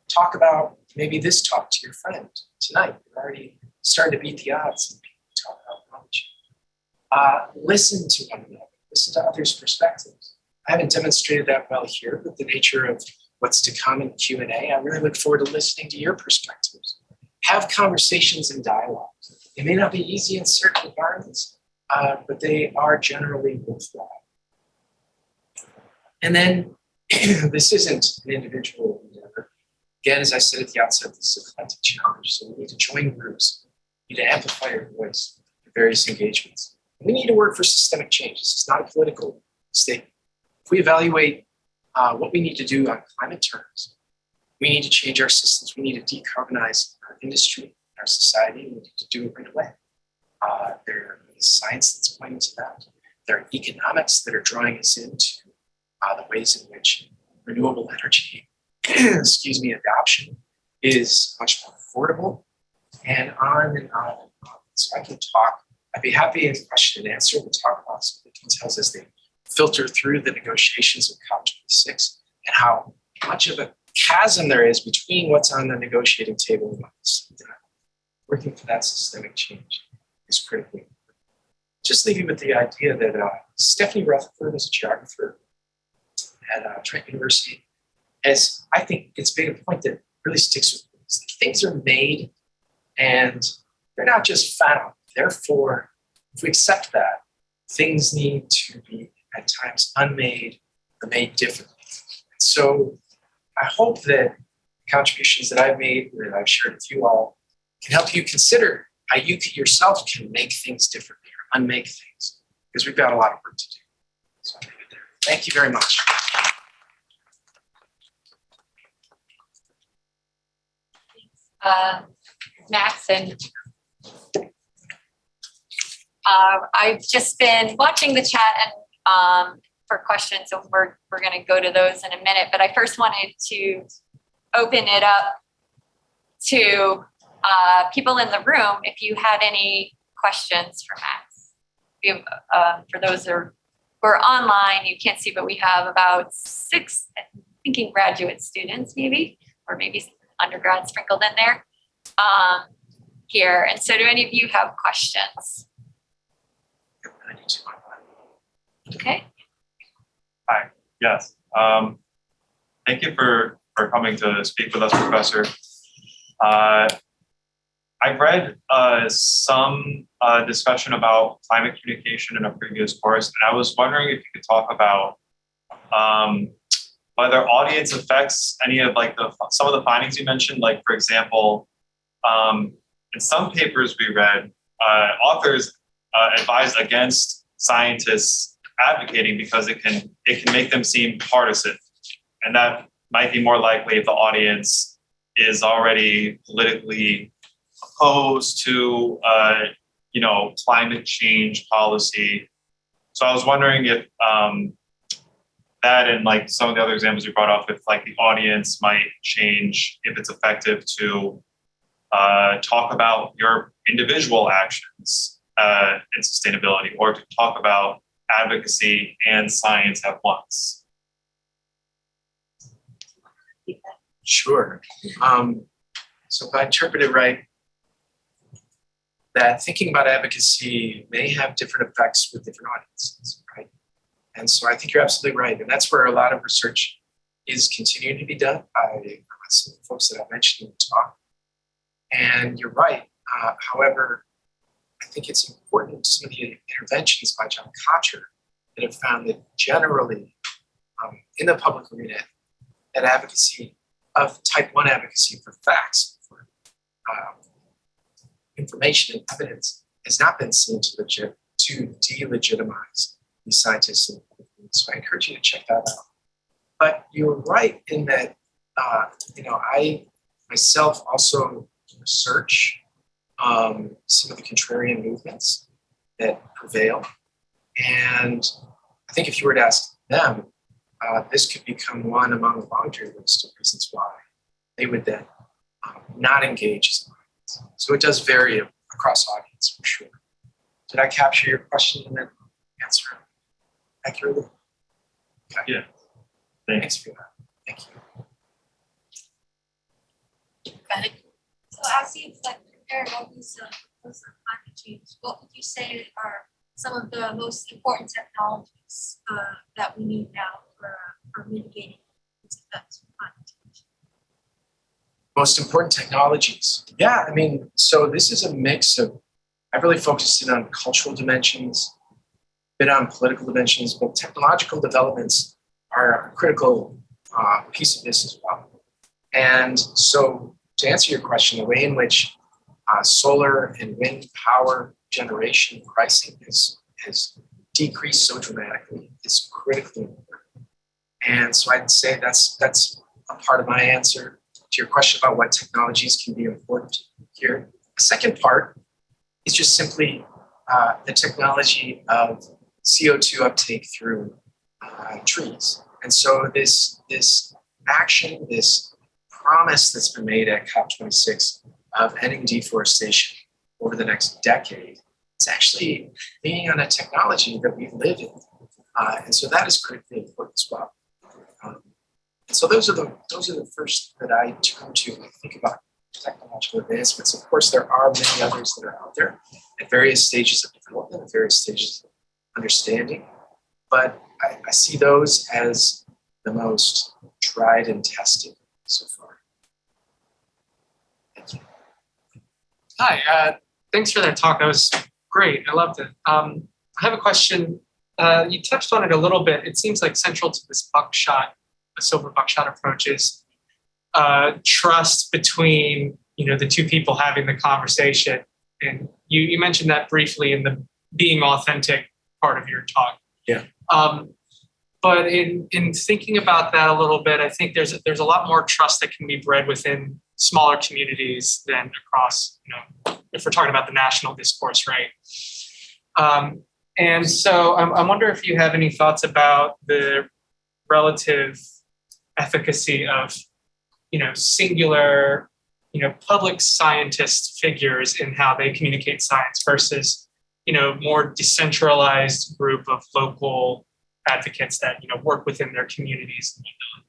Talk about maybe this talk to your friend tonight. You're already starting to beat the odds and talk about climate change. Listen to one another, listen to others' perspectives. I haven't demonstrated that well here, but the nature of what's to come in Q&A, I really look forward to listening to your perspectives. Have conversations and dialogues. They may not be easy in certain environments, but they are generally worthwhile. And then this isn't an individual endeavor. Again, as I said at the outset, this is a collective challenge. So we need to join groups. We need to amplify your voice in various engagements. We need to work for systemic change. This is not a political statement. If we evaluate what we need to do on climate terms, we need to change our systems. We need to decarbonize our industry, our society. We need to do it right away. There is science that's pointing to that. There are economics that are drawing us into the ways in which renewable energy, adoption is much more affordable, and on and on and on. So I can talk. I'd be happy in question and answer to talk about some of the details as they filter through the negotiations of COP26 and how much of a chasm there is between what's on the negotiating table and what's not. Working for that systemic change is critically important. Just leave you with the idea that Stephanie Rutherford is a geographer at Trent University, as I think it's made a point that really sticks with me. Things are made and they're not just found. Therefore, if we accept that, things need to be at times unmade or made differently. So I hope that the contributions that I've made, that I've shared with you all, can help you consider how you yourself can make things differently or unmake things, because we've got a lot of work to do. So I'll leave it there. Thank you very much. Max, and I've just been watching the chat and for questions, so we're going to go to those in a minute. But I first wanted to open it up to people in the room. If you had any questions for Max, we have, for those who are online, you can't see, but we have about 6, I'm thinking graduate students, maybe, or maybe some undergrad sprinkled in there here. And so do any of you have questions? Okay. Hi, yes. Thank you for coming to speak with us, Professor. I've read some discussion about climate communication in a previous course, and I was wondering if you could talk about whether audience affects any of some of the findings you mentioned. Like, for example, in some papers we read, authors advised against scientists advocating because it can make them seem partisan, and that might be more likely if the audience is already politically opposed to climate change policy. So I was wondering if that and like some of the other examples you brought up, if like the audience might change, if it's effective to talk about your individual actions in sustainability, or to talk about advocacy and science at once. Sure. So if I interpret it right, that thinking about advocacy may have different effects with different audiences, right? And so I think you're absolutely right. And that's where a lot of research is continuing to be done by some of the folks that I mentioned in the talk. And you're right. However, I think it's important, some of the interventions by John Kocher that have found that generally in the public arena, that advocacy of type 1 advocacy for facts, for information and evidence has not been seen to delegitimize these scientists. So I encourage you to check that out. But you're right in that, I myself also research some of the contrarian movements that prevail. And I think if you were to ask them, this could become one among a laundry list of reasons why they would then not engage as an audience. So it does vary across audience for sure. Did I capture your question and then answer it accurately? Okay. Yeah. Thanks for that. Thank you. So as you compare all these climate change, what would you say are some of the most important technologies that we need now for mitigating its effects of climate change? Most important technologies. Yeah, I mean, so this is a mix of, I've really focused in on cultural dimensions, a bit on political dimensions, but technological developments are a critical piece of this as well. And so to answer your question, the way in which solar and wind power generation pricing has decreased so dramatically is critically important. And so I'd say that's a part of my answer to your question about what technologies can be important here. The second part is just simply the technology of CO2 uptake through trees. And so this action, this promise that's been made at COP26 of ending deforestation over the next decade, it's actually leaning on a technology that we live in. And so that is critically important as well. And so those are the first that I turn to when I think about technological advancements. Of course, there are many others that are out there at various stages of development, at various stages of understanding. But I see those as the most tried and tested so far. Thank you. Hi, thanks for that talk. That was great. I loved it. I have a question. You touched on it a little bit. It seems like central to this buckshot, the silver buckshot approach is trust between the two people having the conversation. And you mentioned that briefly in the being authentic part of your talk. Yeah. But in thinking about that a little bit, I think there's a lot more trust that can be bred within smaller communities than across, if we're talking about the national discourse, right? And so I wonder if you have any thoughts about the relative efficacy of, singular, public scientist figures in how they communicate science versus, more decentralized group of local advocates that, work within their communities and whatnot.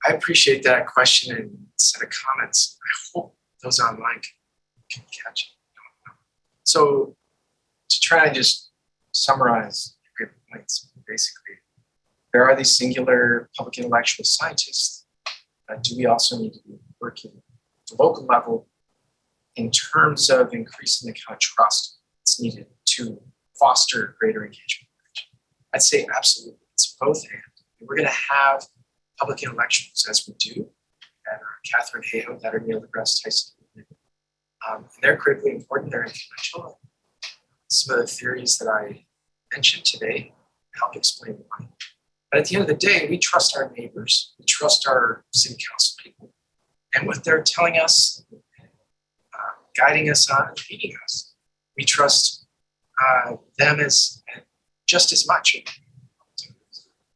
I appreciate that question and set of comments. I hope those online can catch it. So to try and just summarize your points, basically, there are these singular public intellectual scientists. Do we also need to be working at the local level in terms of increasing the kind of trust that's needed to foster greater engagement? I'd say absolutely. It's both and. We're going to have public intellectuals, as we do at Catherine Hayhoe, that are Neil deGrasse Tyson. And they're critically important. They're influential. Some of the theories that I mentioned today help explain why. But at the end of the day, we trust our neighbors. We trust our city council people and what they're telling us, guiding us on, and leading us. We trust them as just as much.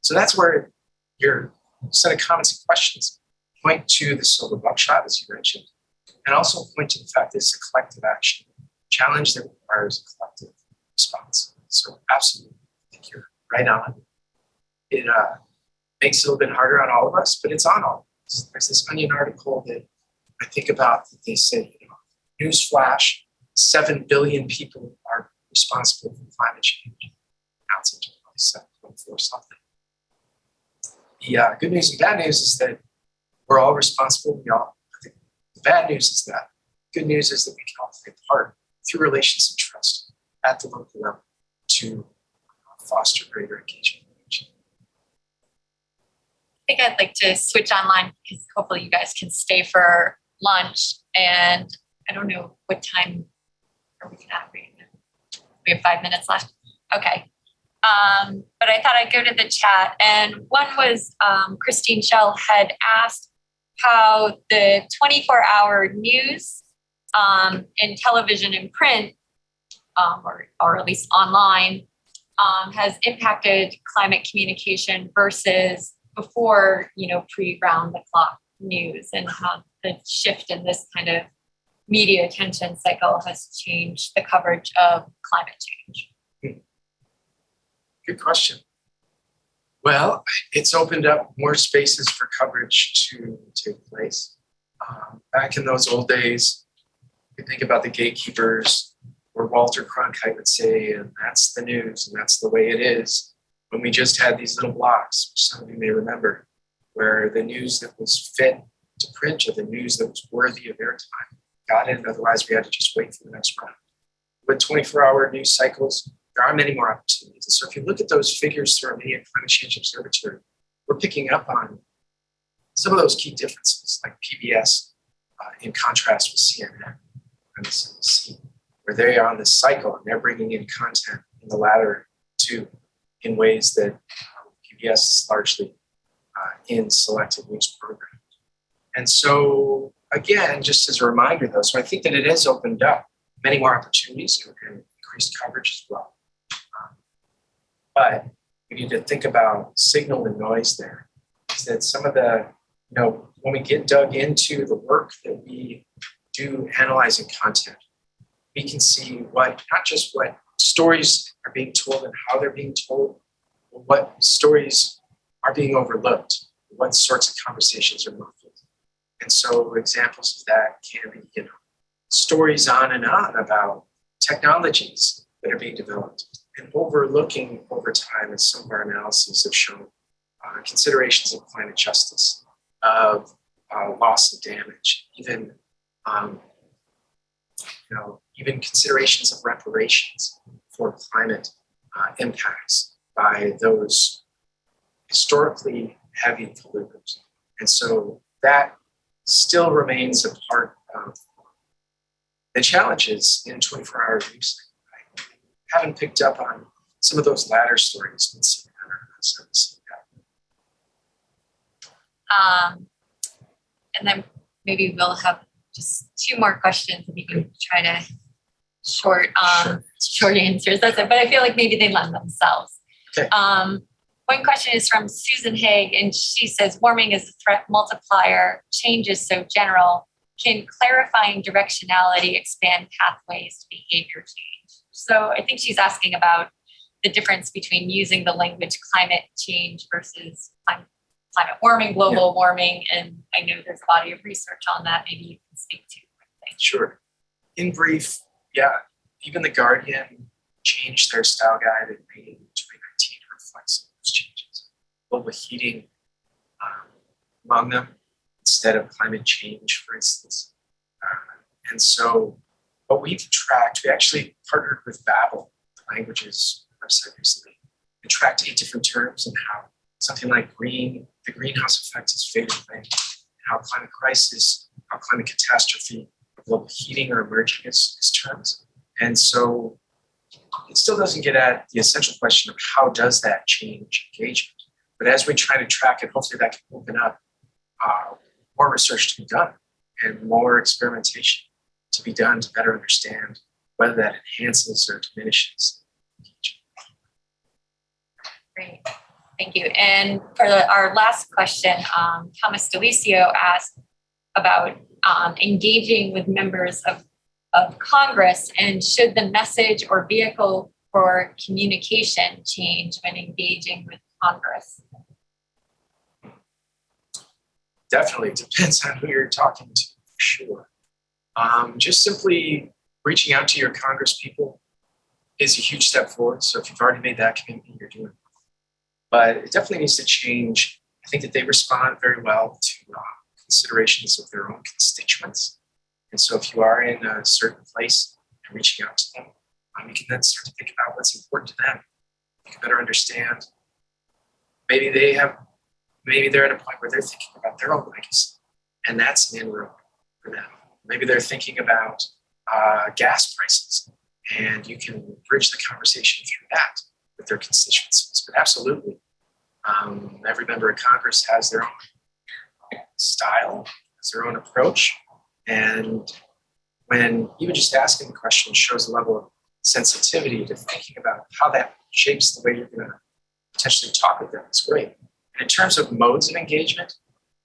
So that's where your set of comments and questions point to the silver buckshot, as you mentioned, and also point to the fact that it's a collective action, challenge that requires a collective response. So absolutely, I think you're right on. It makes it a little bit harder on all of us, but it's on all of us. There's this Onion article that I think about that they say, newsflash, 7 billion people are responsible for climate change. Now it's into 7.4 something. The good news and bad news is that we're all responsible. The bad news is that. Good news is that we can all play a part through relations and trust at the local level to foster greater engagement. I think I'd like to switch online because hopefully you guys can stay for lunch. And I don't know what time are we at right now. We have 5 minutes left. Okay. But I thought I'd go to the chat. And one was Christine Schell had asked how the 24-hour news in television and print, or at least online, has impacted climate communication versus before, pre-round the clock news, and how the shift in this kind of media attention cycle has changed the coverage of climate change? Good question. Well, it's opened up more spaces for coverage to take place. Back in those old days, you think about the gatekeepers, where Walter Cronkite would say, and that's the news, and that's the way it is. When we just had these little blocks, which some of you may remember, where the news that was fit to print or the news that was worthy of airtime got in, otherwise we had to just wait for the next round. With 24-hour news cycles, there are many more opportunities. And so if you look at those figures through our Media Climate Change Observatory, we're picking up on some of those key differences, like PBS in contrast with CNN and CNBC, where they are on this cycle and they're bringing in content in the latter two in ways that PBS is largely in selected news programs. And so, again, just as a reminder, though, so I think that it has opened up many more opportunities and increased coverage as well. But we need to think about signal and noise there. Is that some of the, when we get dug into the work that we do analyzing content, we can see not just what stories are being told and how they're being told, but what stories are being overlooked, what sorts of conversations are muffled. And so examples of that can be, stories on and on about technologies that are being developed and overlooking over time, as some of our analyses have shown, considerations of climate justice, of loss and damage, even even considerations of reparations for climate impacts by those historically heavy polluters. And so that still remains a part of the challenges in 24-hour news. I haven't picked up on some of those latter stories. And then maybe we'll have just two more questions and you can try to short answers. That's it. But I feel like maybe they lend themselves. Okay. One question is from Susan Haig, and she says, warming is a threat multiplier, change is so general. Can clarifying directionality expand pathways to behavior change? So I think she's asking about the difference between using the language climate change versus climate warming, global warming. And I know there's a body of research on that. Maybe you can speak to it. Sure. In brief, even The Guardian changed their style guide in May 2019 to reflect some of those changes. Global heating among them, instead of climate change, for instance. And so what we've tracked, we actually partnered with Babel, the languages website recently, and tracked 8 different terms and how something like the greenhouse effect is fading away, how climate crisis, how climate catastrophe, global heating are emerging as terms. And so it still doesn't get at the essential question of how does that change engagement. But as we try to track it, hopefully that can open up more research to be done and more experimentation to be done to better understand whether that enhances or diminishes engagement. Great. Thank you. And for our last question, Thomas Delicio asked about engaging with members of Congress, and should the message or vehicle for communication change when engaging with Congress? Definitely depends on who you're talking to, for sure. Just simply reaching out to your Congress people is a huge step forward. So if you've already made that commitment, you're doing it. But it definitely needs to change. I think that they respond very well to considerations of their own constituents. And so if you are in a certain place and reaching out to them, you can then start to think about what's important to them. You can better understand. Maybe they're at a point where they're thinking about their own legacy, and that's an inroad for them. Maybe they're thinking about gas prices, and you can bridge the conversation through that with their constituencies. But absolutely, every member of Congress has their own style, has their own approach, and when even just asking the question shows a level of sensitivity to thinking about how that shapes the way you're going to potentially talk with them is great. And in terms of modes of engagement,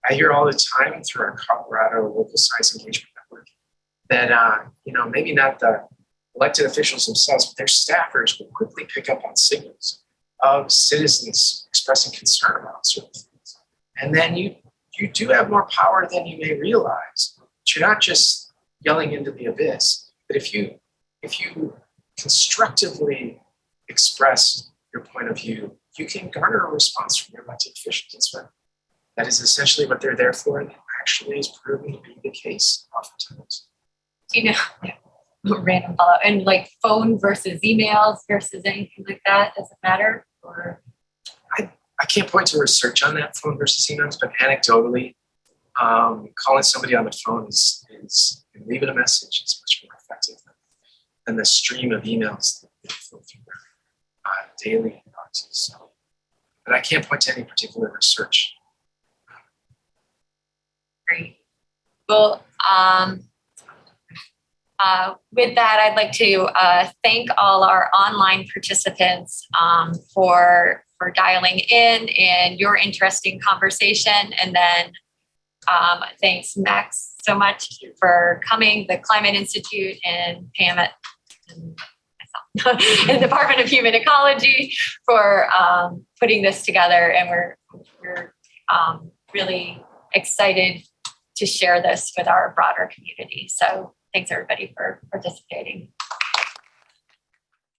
I hear all the time through our Colorado local science engagement network that, maybe not the elected officials themselves, but their staffers will quickly pick up on signals of citizens expressing concern about certain things. And then you do have more power than you may realize. But you're not just yelling into the abyss, but if you constructively express your point of view, you can garner a response from your elected officials as well. That is essentially what they're there for, and it actually is proven to be the case oftentimes. Random follow, and like phone versus emails versus anything like that, does it matter? Or I can't point to research on that, phone versus emails, but anecdotally, calling somebody on the phone is leaving a message is much more effective than the stream of emails that flow through daily inboxes. So, but I can't point to any particular research. great. Well, with that, I'd like to thank all our online participants for dialing in and your interesting conversation. And then thanks, Max, so much for coming, the Climate Institute, and Pam at the Department of Human Ecology for putting this together. And we're really excited to share this with our broader community. So thanks everybody for participating.